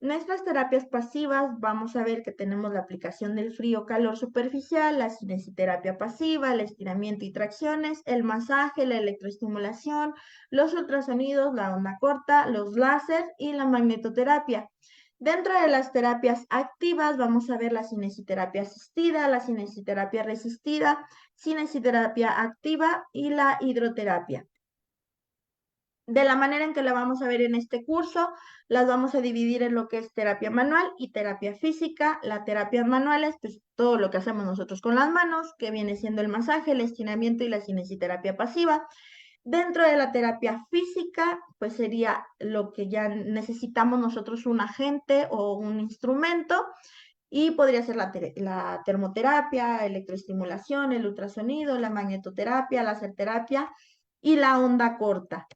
Nuestras terapias pasivas, vamos a ver que tenemos la aplicación del frío-calor superficial, la cinesiterapia pasiva, el estiramiento y tracciones, el masaje, la electroestimulación, los ultrasonidos, la onda corta, los láser y la magnetoterapia. Dentro de las terapias activas vamos a ver la cinesiterapia asistida, la cinesiterapia resistida, cinesiterapia activa y la hidroterapia. De la manera en que la vamos a ver en este curso, las vamos a dividir en lo que es terapia manual y terapia física. La terapia manual es pues, todo lo que hacemos nosotros con las manos, que viene siendo el masaje, el estiramiento y la cinesioterapia pasiva. Dentro de la terapia física, pues sería lo que ya necesitamos nosotros un agente o un instrumento y podría ser la termoterapia, electroestimulación, el ultrasonido, la magnetoterapia, la terapia y la onda corta.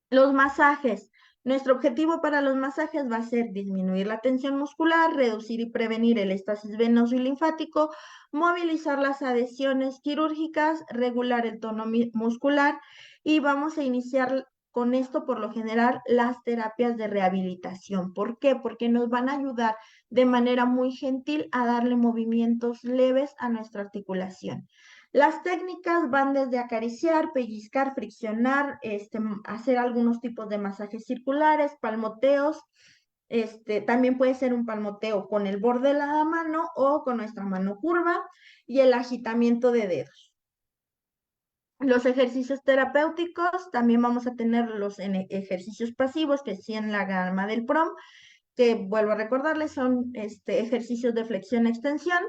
Los masajes. Nuestro objetivo para los masajes va a ser disminuir la tensión muscular, reducir y prevenir el éstasis venoso y linfático, movilizar las adhesiones quirúrgicas, regular el tono muscular y vamos a iniciar con esto por lo general las terapias de rehabilitación. ¿Por qué? Porque nos van a ayudar de manera muy gentil a darle movimientos leves a nuestra articulación. Las técnicas van desde acariciar, pellizcar, friccionar, hacer algunos tipos de masajes circulares, palmoteos. También puede ser un palmoteo con el borde de la mano o con nuestra mano curva y el agitamiento de dedos. Los ejercicios terapéuticos, también vamos a tener los ejercicios pasivos, que sí en la gama del PROM, que vuelvo a recordarles, son ejercicios de flexión-extensión.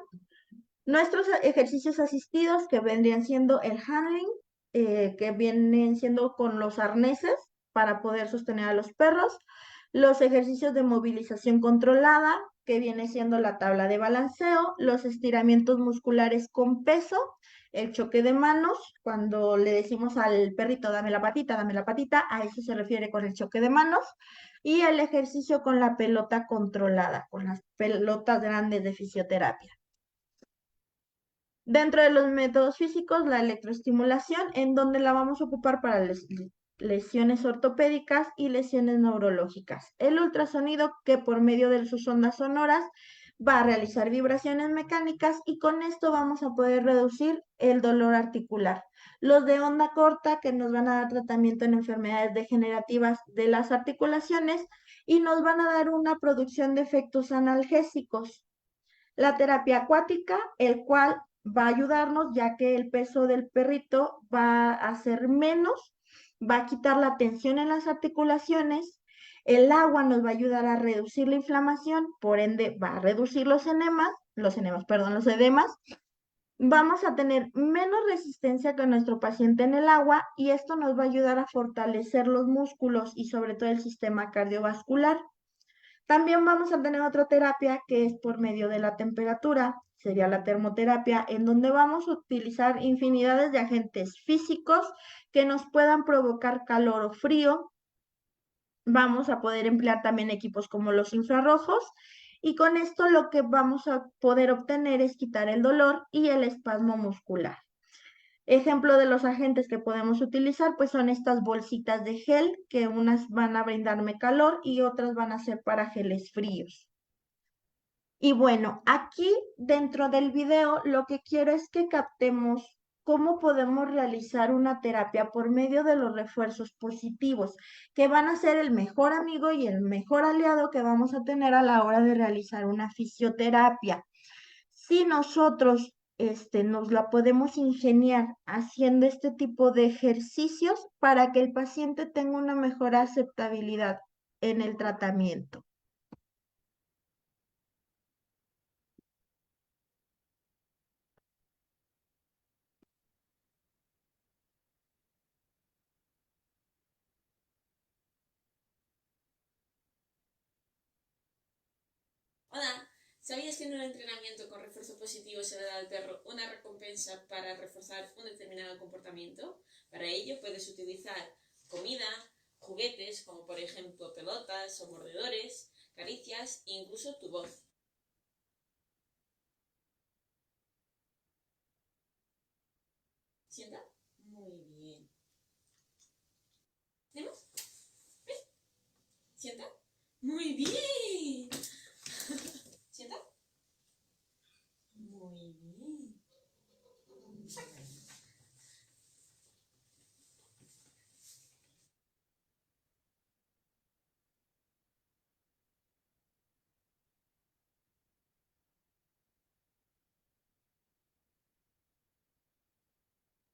Nuestros ejercicios asistidos que vendrían siendo el handling, que vienen siendo con los arneses para poder sostener a los perros, los ejercicios de movilización controlada, que viene siendo la tabla de balanceo, los estiramientos musculares con peso, el choque de manos, cuando le decimos al perrito dame la patita, a eso se refiere con el choque de manos, y el ejercicio con la pelota controlada, con las pelotas grandes de fisioterapia. Dentro de los métodos físicos, la electroestimulación, en donde la vamos a ocupar para lesiones ortopédicas y lesiones neurológicas. El ultrasonido, que por medio de sus ondas sonoras va a realizar vibraciones mecánicas y con esto vamos a poder reducir el dolor articular. Los de onda corta, que nos van a dar tratamiento en enfermedades degenerativas de las articulaciones y nos van a dar una producción de efectos analgésicos. La terapia acuática, el cual va a ayudarnos ya que el peso del perrito va a ser menos, va a quitar la tensión en las articulaciones, el agua nos va a ayudar a reducir la inflamación, por ende va a reducir los edemas. Vamos a tener menos resistencia que nuestro paciente en el agua y esto nos va a ayudar a fortalecer los músculos y sobre todo el sistema cardiovascular. También vamos a tener otra terapia que es por medio de la temperatura, sería la termoterapia, en donde vamos a utilizar infinidades de agentes físicos que nos puedan provocar calor o frío. Vamos a poder emplear también equipos como los infrarrojos y con esto lo que vamos a poder obtener es quitar el dolor y el espasmo muscular. Ejemplo de los agentes que podemos utilizar, pues son estas bolsitas de gel, que unas van a brindarme calor y otras van a ser para geles fríos. Y bueno, aquí dentro del video lo que quiero es que captemos cómo podemos realizar una terapia por medio de los refuerzos positivos, que van a ser el mejor amigo y el mejor aliado que vamos a tener a la hora de realizar una fisioterapia. Si nosotros nos la podemos ingeniar haciendo este tipo de ejercicios para que el paciente tenga una mejor aceptabilidad en el tratamiento. Hola, ¿sabías que en un entrenamiento con refuerzo positivo se le da al perro una recompensa para reforzar un determinado comportamiento? Para ello puedes utilizar comida, juguetes como por ejemplo pelotas o mordedores, caricias e incluso tu voz. ¿Sienta? Muy bien. ¿Tenemos? ¿Ven? ¿Sienta? Muy bien. ¿Sienta? Muy bien.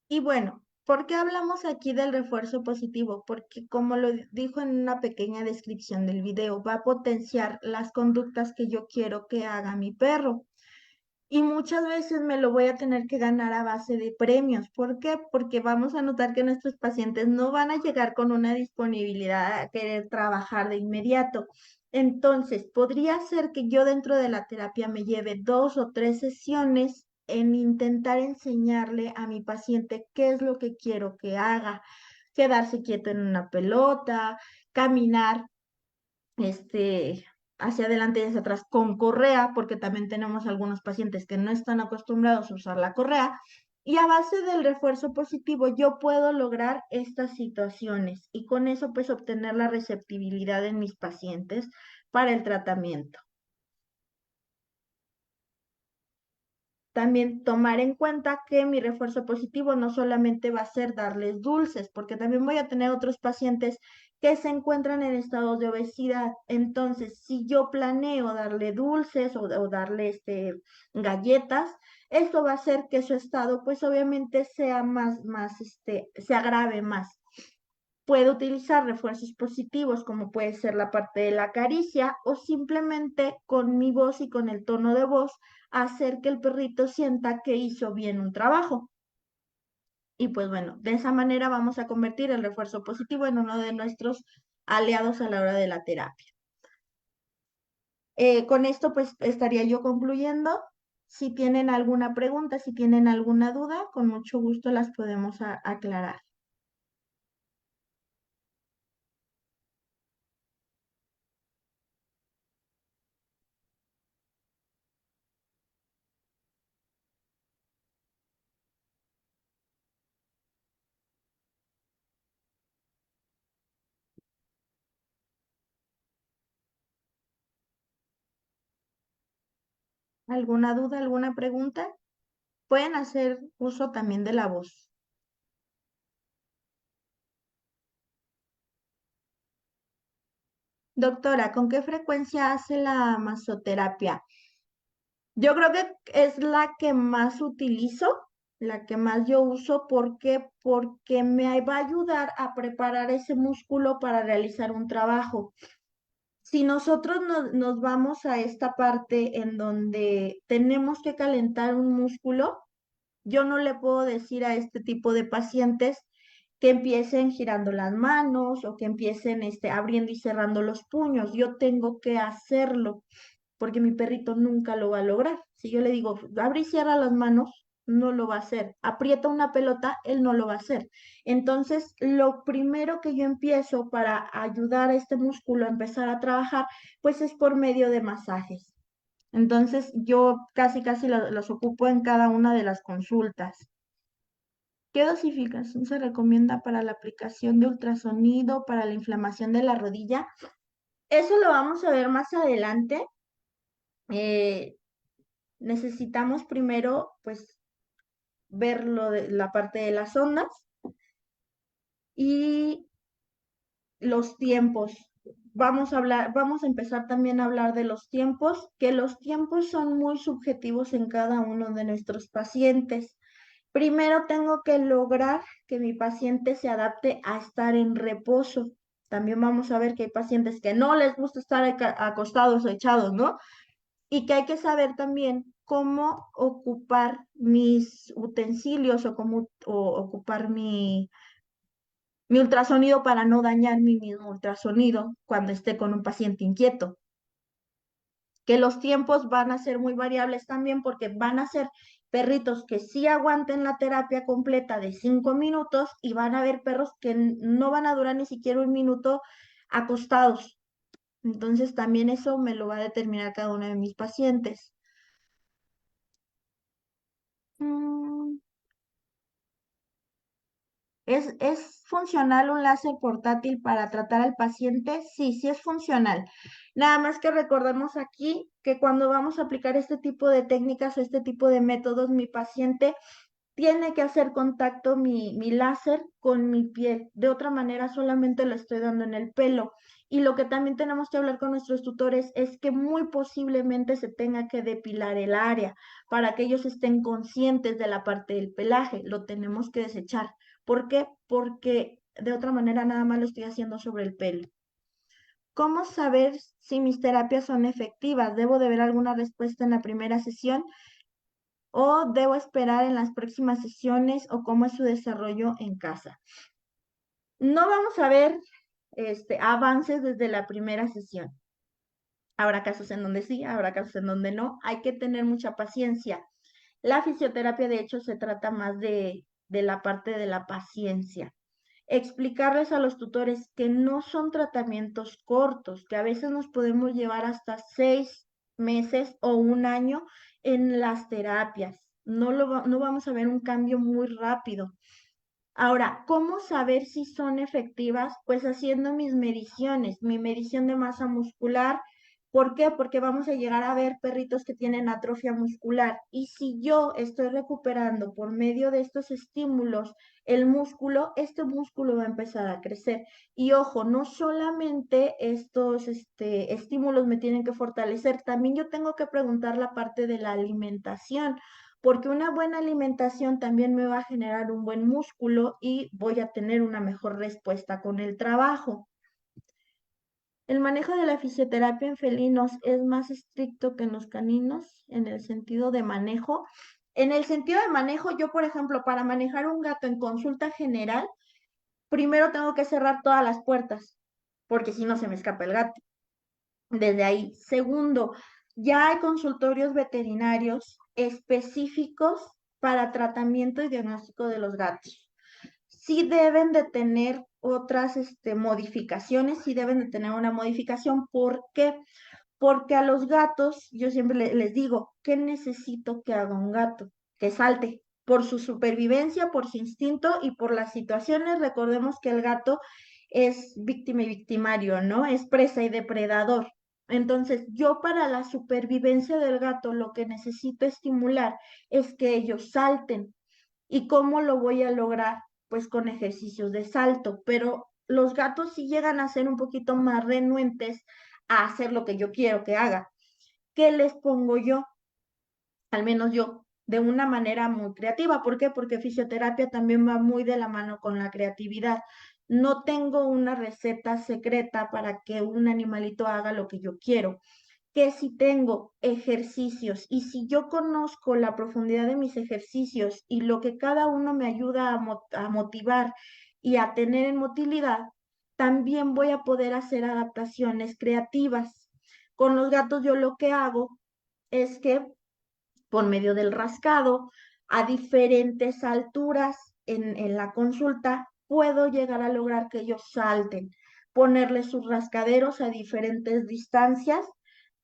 Y bueno, ¿Por qué hablamos aquí del refuerzo positivo? Porque como lo dijo en una pequeña descripción del video, va a potenciar las conductas que yo quiero que haga mi perro. Y muchas veces me lo voy a tener que ganar a base de premios. ¿Por qué? Porque vamos a notar que nuestros pacientes no van a llegar con una disponibilidad a querer trabajar de inmediato. Entonces, podría ser que yo dentro de la terapia me lleve 2 o 3 sesiones en intentar enseñarle a mi paciente qué es lo que quiero que haga. Quedarse quieto en una pelota, caminar este, hacia adelante y hacia atrás con correa, porque también tenemos algunos pacientes que no están acostumbrados a usar la correa. Y a base del refuerzo positivo yo puedo lograr estas situaciones y con eso pues obtener la receptibilidad en mis pacientes para el tratamiento. También tomar en cuenta que mi refuerzo positivo no solamente va a ser darles dulces, porque también voy a tener otros pacientes que se encuentran en estados de obesidad. Entonces, si yo planeo darle dulces o darle galletas, esto va a hacer que su estado, pues obviamente sea se agrave más. Puedo utilizar refuerzos positivos como puede ser la parte de la caricia o simplemente con mi voz y con el tono de voz hacer que el perrito sienta que hizo bien un trabajo. Y pues bueno, de esa manera vamos a convertir el refuerzo positivo en uno de nuestros aliados a la hora de la terapia. Con esto pues estaría yo concluyendo. Si tienen alguna pregunta, si tienen alguna duda, con mucho gusto las podemos aclarar. ¿Alguna duda, alguna pregunta? Pueden hacer uso también de la voz. Doctora, ¿con qué frecuencia hace la masoterapia? Yo creo que es la que más utilizo, la que más yo uso. ¿Por qué? Porque me va a ayudar a preparar ese músculo para realizar un trabajo. Si nosotros nos vamos a esta parte en donde tenemos que calentar un músculo, yo no le puedo decir a este tipo de pacientes que empiecen girando las manos o que empiecen abriendo y cerrando los puños. Yo tengo que hacerlo porque mi perrito nunca lo va a lograr. Si yo le digo, abre y cierra las manos, no lo va a hacer. Aprieta una pelota, él no lo va a hacer. Entonces, lo primero que yo empiezo para ayudar a este músculo a empezar a trabajar, pues es por medio de masajes. Entonces, yo casi los ocupo en cada una de las consultas. ¿Qué dosificación se recomienda para la aplicación de ultrasonido para la inflamación de la rodilla? Eso lo vamos a ver más adelante. Eh, necesitamos primero, pues, ver lo de la parte de las ondas y los tiempos. Vamos a empezar también a hablar de los tiempos, que los tiempos son muy subjetivos en cada uno de nuestros pacientes. Primero tengo que lograr que mi paciente se adapte a estar en reposo. También vamos a ver que hay pacientes que no les gusta estar acostados o echados, ¿no? Y que hay que saber también cómo ocupar mis utensilios o cómo ocupar mi ultrasonido para no dañar mi mismo ultrasonido cuando esté con un paciente inquieto. Que los tiempos van a ser muy variables también porque van a ser perritos que sí aguanten la terapia completa de 5 minutos y van a haber perros que no van a durar ni siquiera un minuto acostados. Entonces también eso me lo va a determinar cada uno de mis pacientes. Mm, ¿Es funcional un láser portátil para tratar al paciente? Sí, sí es funcional. Nada más que recordemos aquí que cuando vamos a aplicar este tipo de técnicas o este tipo de métodos, mi paciente tiene que hacer contacto mi láser con mi piel. De otra manera, solamente lo estoy dando en el pelo. Y lo que también tenemos que hablar con nuestros tutores es que muy posiblemente se tenga que depilar el área para que ellos estén conscientes de la parte del pelaje. Lo tenemos que desechar ¿Por qué? Porque de otra manera nada más lo estoy haciendo sobre el pelo. ¿Cómo saber si mis terapias son efectivas? ¿Debo de ver alguna respuesta en la primera sesión o debo esperar en las próximas sesiones o cómo es su desarrollo en casa? No vamos a ver avances desde la primera sesión. Habrá casos en donde sí, habrá casos en donde no. Hay que tener mucha paciencia. La fisioterapia, de hecho, se trata más de la parte de la paciencia. Explicarles a los tutores que no son tratamientos cortos, que a veces nos podemos llevar hasta 6 meses o un año en las terapias. No vamos a ver un cambio muy rápido. Ahora, ¿cómo saber si son efectivas? Pues haciendo mis mediciones, mi medición de masa muscular. ¿Por qué? Porque vamos a llegar a ver perritos que tienen atrofia muscular. Y si yo estoy recuperando por medio de estos estímulos el músculo, este músculo va a empezar a crecer. Y ojo, no solamente estos estímulos me tienen que fortalecer, también yo tengo que preguntar la parte de la alimentación porque una buena alimentación también me va a generar un buen músculo y voy a tener una mejor respuesta con el trabajo. El manejo de la fisioterapia en felinos es más estricto que en los caninos en el sentido de manejo. En el sentido de manejo, yo, por ejemplo, para manejar un gato en consulta general, primero tengo que cerrar todas las puertas, porque si no se me escapa el gato. Desde ahí. Segundo, ya hay consultorios veterinarios específicos para tratamiento y diagnóstico de los gatos. Sí deben de tener otras modificaciones, sí deben de tener una modificación. ¿Por qué? Porque a los gatos, yo siempre les digo, ¿qué necesito que haga un gato? Que salte por su supervivencia, por su instinto y por las situaciones. Recordemos que el gato es víctima y victimario, ¿no? Es presa y depredador. Entonces, yo para la supervivencia del gato lo que necesito estimular es que ellos salten. ¿Y cómo lo voy a lograr? Pues con ejercicios de salto, pero los gatos sí llegan a ser un poquito más renuentes a hacer lo que yo quiero que haga. ¿Qué les pongo yo? Al menos yo, de una manera muy creativa. ¿Por qué? Porque fisioterapia también va muy de la mano con la creatividad. No tengo una receta secreta para que un animalito haga lo que yo quiero. Que si tengo ejercicios y si yo conozco la profundidad de mis ejercicios y lo que cada uno me ayuda a motivar y a tener en motilidad, también voy a poder hacer adaptaciones creativas. Con los gatos yo lo que hago es que por medio del rascado a diferentes alturas en la consulta, puedo llegar a lograr que ellos salten, ponerles sus rascaderos a diferentes distancias.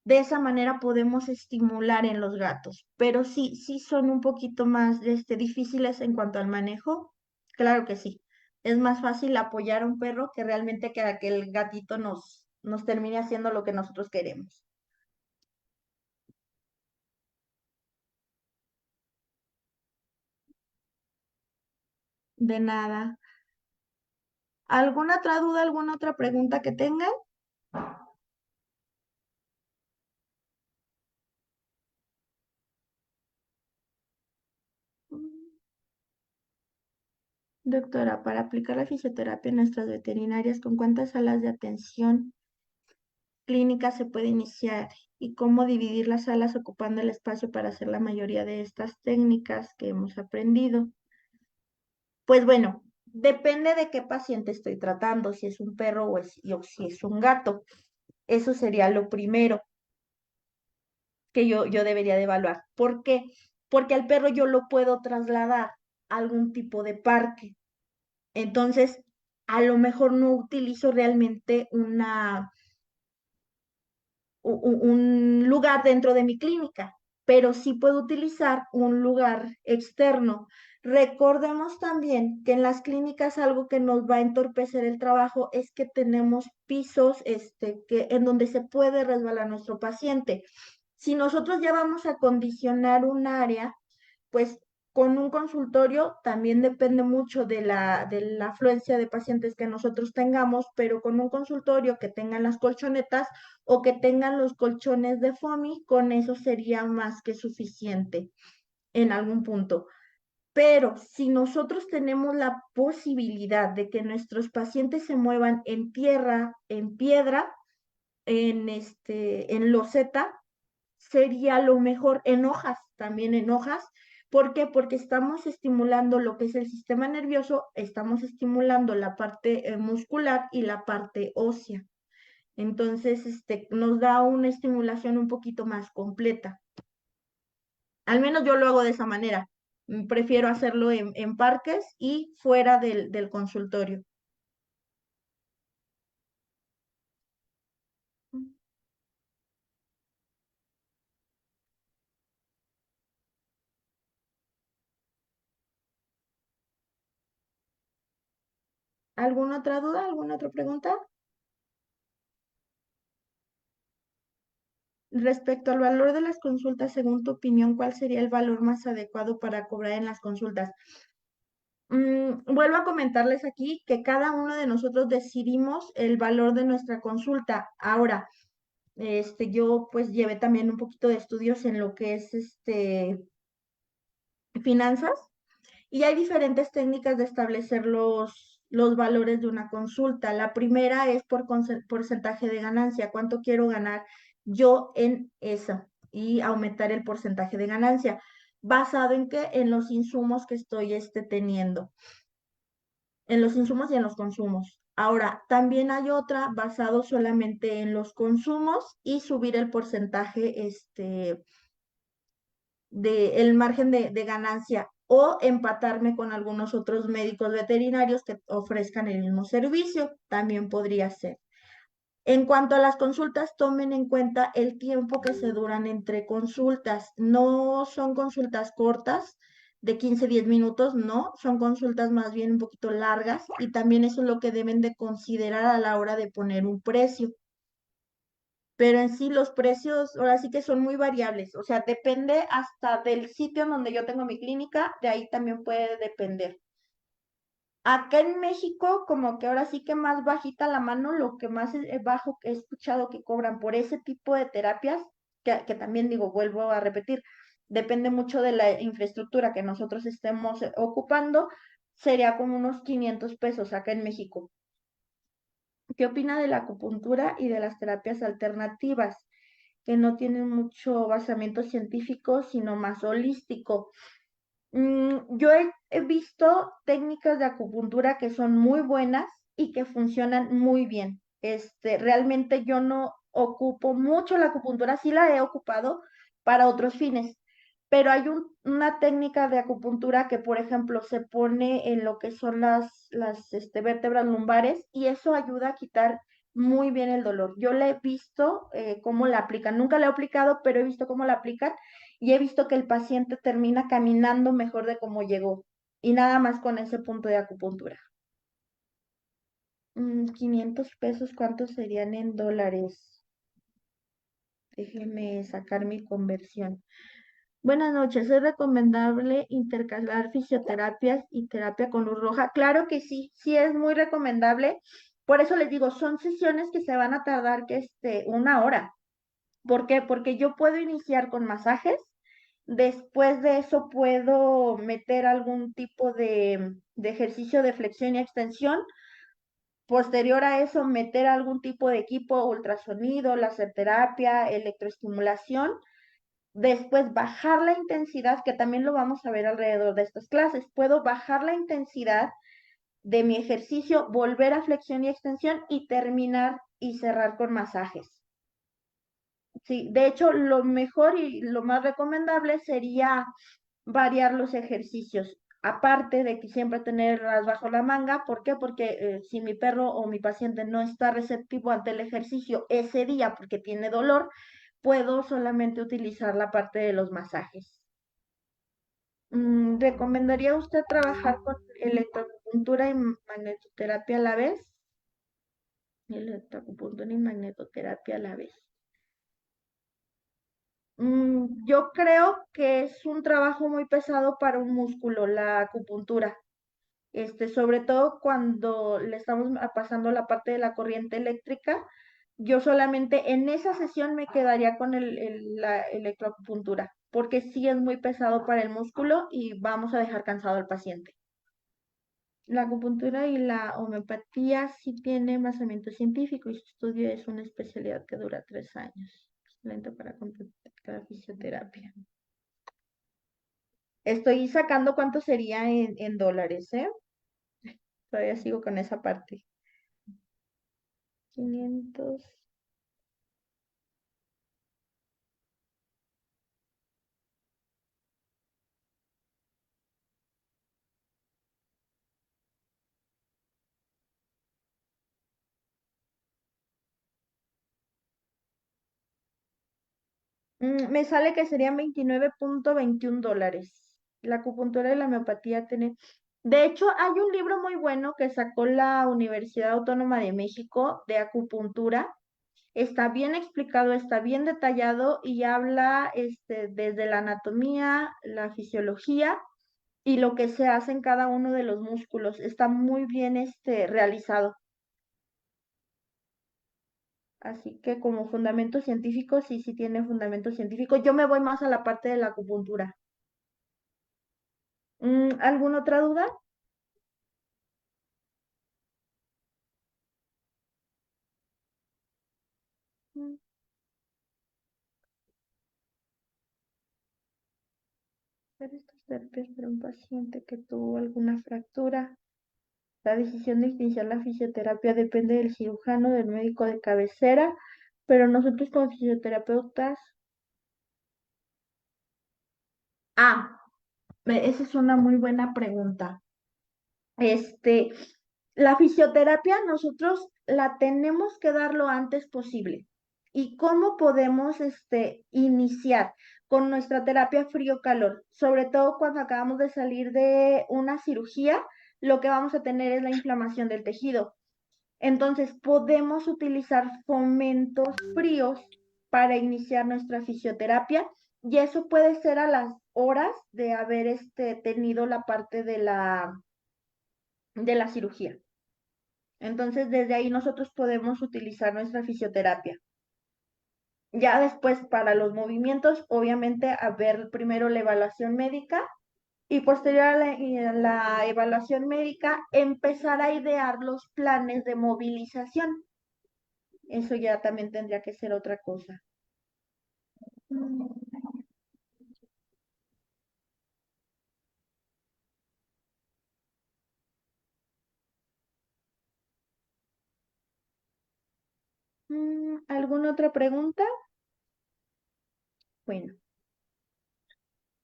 De esa manera podemos estimular en los gatos, pero sí son un poquito más difíciles en cuanto al manejo. Claro que sí. Es más fácil apoyar a un perro que realmente que el gatito nos termine haciendo lo que nosotros queremos. De nada. ¿Alguna otra duda, alguna otra pregunta que tengan? Doctora, para aplicar la fisioterapia en nuestras veterinarias, ¿con cuántas salas de atención clínica se puede iniciar? ¿Y cómo dividir las salas ocupando el espacio para hacer la mayoría de estas técnicas que hemos aprendido? Pues bueno, depende de qué paciente estoy tratando, si es un perro o si es un gato. Eso sería lo primero que yo debería de evaluar. ¿Por qué? Porque al perro yo lo puedo trasladar a algún tipo de parque. Entonces, a lo mejor no utilizo realmente un lugar dentro de mi clínica, pero sí puedo utilizar un lugar externo. Recordemos también que en las clínicas algo que nos va a entorpecer el trabajo es que tenemos pisos en donde se puede resbalar nuestro paciente. Si nosotros ya vamos a condicionar un área, pues con un consultorio también depende mucho de la afluencia de pacientes que nosotros tengamos, pero con un consultorio que tengan las colchonetas o que tengan los colchones de FOMI, con eso sería más que suficiente en algún punto. Pero si nosotros tenemos la posibilidad de que nuestros pacientes se muevan en tierra, en piedra, en loseta, sería lo mejor en hojas, también en hojas. ¿Por qué? Porque estamos estimulando lo que es el sistema nervioso, estamos estimulando la parte muscular y la parte ósea. Entonces, nos da una estimulación un poquito más completa. Al menos yo lo hago de esa manera. Prefiero hacerlo en parques y fuera del consultorio. ¿Alguna otra duda? ¿Alguna otra pregunta? Respecto al valor de las consultas, según tu opinión, ¿cuál sería el valor más adecuado para cobrar en las consultas? Vuelvo a comentarles aquí que cada uno de nosotros decidimos el valor de nuestra consulta. Ahora, yo pues llevé también un poquito de estudios en lo que es finanzas y hay diferentes técnicas de establecer los valores de una consulta. La primera es por porcentaje de ganancia, cuánto quiero ganar yo en esa y aumentar el porcentaje de ganancia. ¿Basado en qué? En los insumos que estoy teniendo, en los insumos y en los consumos. Ahora, también hay otra basado solamente en los consumos y subir el porcentaje, el margen de ganancia o empatarme con algunos otros médicos veterinarios que ofrezcan el mismo servicio, también podría ser. En cuanto a las consultas, tomen en cuenta el tiempo que se duran entre consultas. No son consultas cortas de 15, 10 minutos, no, son consultas más bien un poquito largas y también eso es lo que deben de considerar a la hora de poner un precio. Pero en sí los precios ahora sí que son muy variables, o sea, depende hasta del sitio en donde yo tengo mi clínica, de ahí también puede depender. Acá en México, como que ahora sí que más bajita la mano, lo que más bajo que he escuchado que cobran por ese tipo de terapias, que también digo, vuelvo a repetir, depende mucho de la infraestructura que nosotros estemos ocupando, sería como unos 500 pesos acá en México. ¿Qué opina de la acupuntura y de las terapias alternativas, que no tienen mucho basamiento científico, sino más holístico? Yo he visto técnicas de acupuntura que son muy buenas y que funcionan muy bien. Realmente yo no ocupo mucho la acupuntura, sí la he ocupado para otros fines, pero hay una técnica de acupuntura que, por ejemplo, se pone en lo que son las vértebras lumbares y eso ayuda a quitar muy bien el dolor. Yo la he visto cómo la aplican, nunca la he aplicado, pero he visto cómo la aplican y he visto que el paciente termina caminando mejor de cómo llegó y nada más con ese punto de acupuntura. 500 pesos, ¿cuántos serían en dólares? Déjeme sacar mi conversión. Buenas noches, ¿es recomendable intercalar fisioterapias y terapia con luz roja? Claro que sí, sí es muy recomendable. Por eso les digo, son sesiones que se van a tardar una hora. ¿Por qué? Porque yo puedo iniciar con masajes, después de eso puedo meter algún tipo de ejercicio de flexión y extensión, posterior a eso meter algún tipo de equipo, ultrasonido, láser terapia, electroestimulación, después bajar la intensidad, que también lo vamos a ver alrededor de estas clases, puedo bajar la intensidad de mi ejercicio, volver a flexión y extensión y terminar y cerrar con masajes. Sí, de hecho, lo mejor y lo más recomendable sería variar los ejercicios. Aparte de que siempre tenerlas bajo la manga, ¿por qué? Porque si mi perro o mi paciente no está receptivo ante el ejercicio ese día porque tiene dolor, puedo solamente utilizar la parte de los masajes. ¿Recomendaría usted trabajar con electroacupuntura y magnetoterapia a la vez? Electroacupuntura y magnetoterapia a la vez. Yo creo que es un trabajo muy pesado para un músculo, la acupuntura. Sobre todo cuando le estamos pasando la parte de la corriente eléctrica, yo solamente en esa sesión me quedaría con la electroacupuntura. porque sí es muy pesado para el músculo y vamos a dejar cansado al paciente. La acupuntura y la homeopatía sí tienen basamiento científico y su estudio es una especialidad que dura 3 años. Excelente para completar la fisioterapia. Estoy sacando cuánto sería en dólares, ¿eh? Todavía sigo con esa parte. 500. Me sale que serían 29.21 dólares. La acupuntura y la homeopatía tiene... De hecho, hay un libro muy bueno que sacó la Universidad Autónoma de México de acupuntura. Está bien explicado, está bien detallado y habla desde la anatomía, la fisiología y lo que se hace en cada uno de los músculos. Está muy bien realizado. Así que como fundamento científico, sí, sí tiene fundamento científico. Yo me voy más a la parte de la acupuntura. ¿Alguna otra duda? Mm, Hacer estas terapias para un paciente que tuvo alguna fractura. La decisión de iniciar la fisioterapia depende del cirujano, del médico de cabecera, pero nosotros como fisioterapeutas... Ah, esa es una muy buena pregunta. Este, la fisioterapia nosotros la tenemos que dar lo antes posible. ¿Y cómo podemos iniciar con nuestra terapia frío-calor? Sobre todo cuando acabamos de salir de una cirugía, lo que vamos a tener es la inflamación del tejido. Entonces, podemos utilizar fomentos fríos para iniciar nuestra fisioterapia y eso puede ser a las horas de haber tenido la parte de la cirugía. Entonces, desde ahí nosotros podemos utilizar nuestra fisioterapia. Ya después, para los movimientos, obviamente, a ver primero la evaluación médica y posterior a la evaluación médica, empezar a idear los planes de movilización. Eso ya también tendría que ser otra cosa. ¿Alguna otra pregunta? Bueno,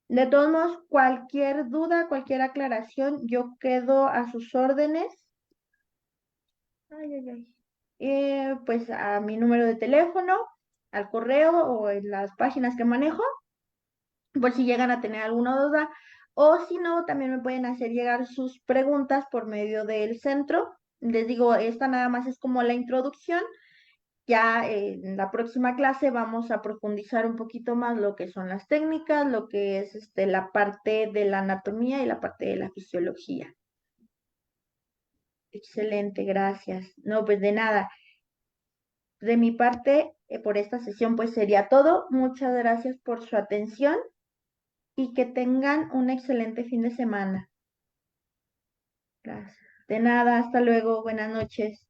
de todos modos, cualquier duda, cualquier aclaración, yo quedo a sus órdenes. Ay, ay, ay. Pues a mi número de teléfono, al correo o en las páginas que manejo, por si llegan a tener alguna duda. O si no, también me pueden hacer llegar sus preguntas por medio del centro. Les digo, esta nada más es como la introducción. Ya en la próxima clase vamos a profundizar un poquito más lo que son las técnicas, lo que es la parte de la anatomía y la parte de la fisiología. Excelente, gracias. No, pues de nada. De mi parte, por esta sesión, pues sería todo. Muchas gracias por su atención y que tengan un excelente fin de semana. Gracias. De nada, hasta luego. Buenas noches.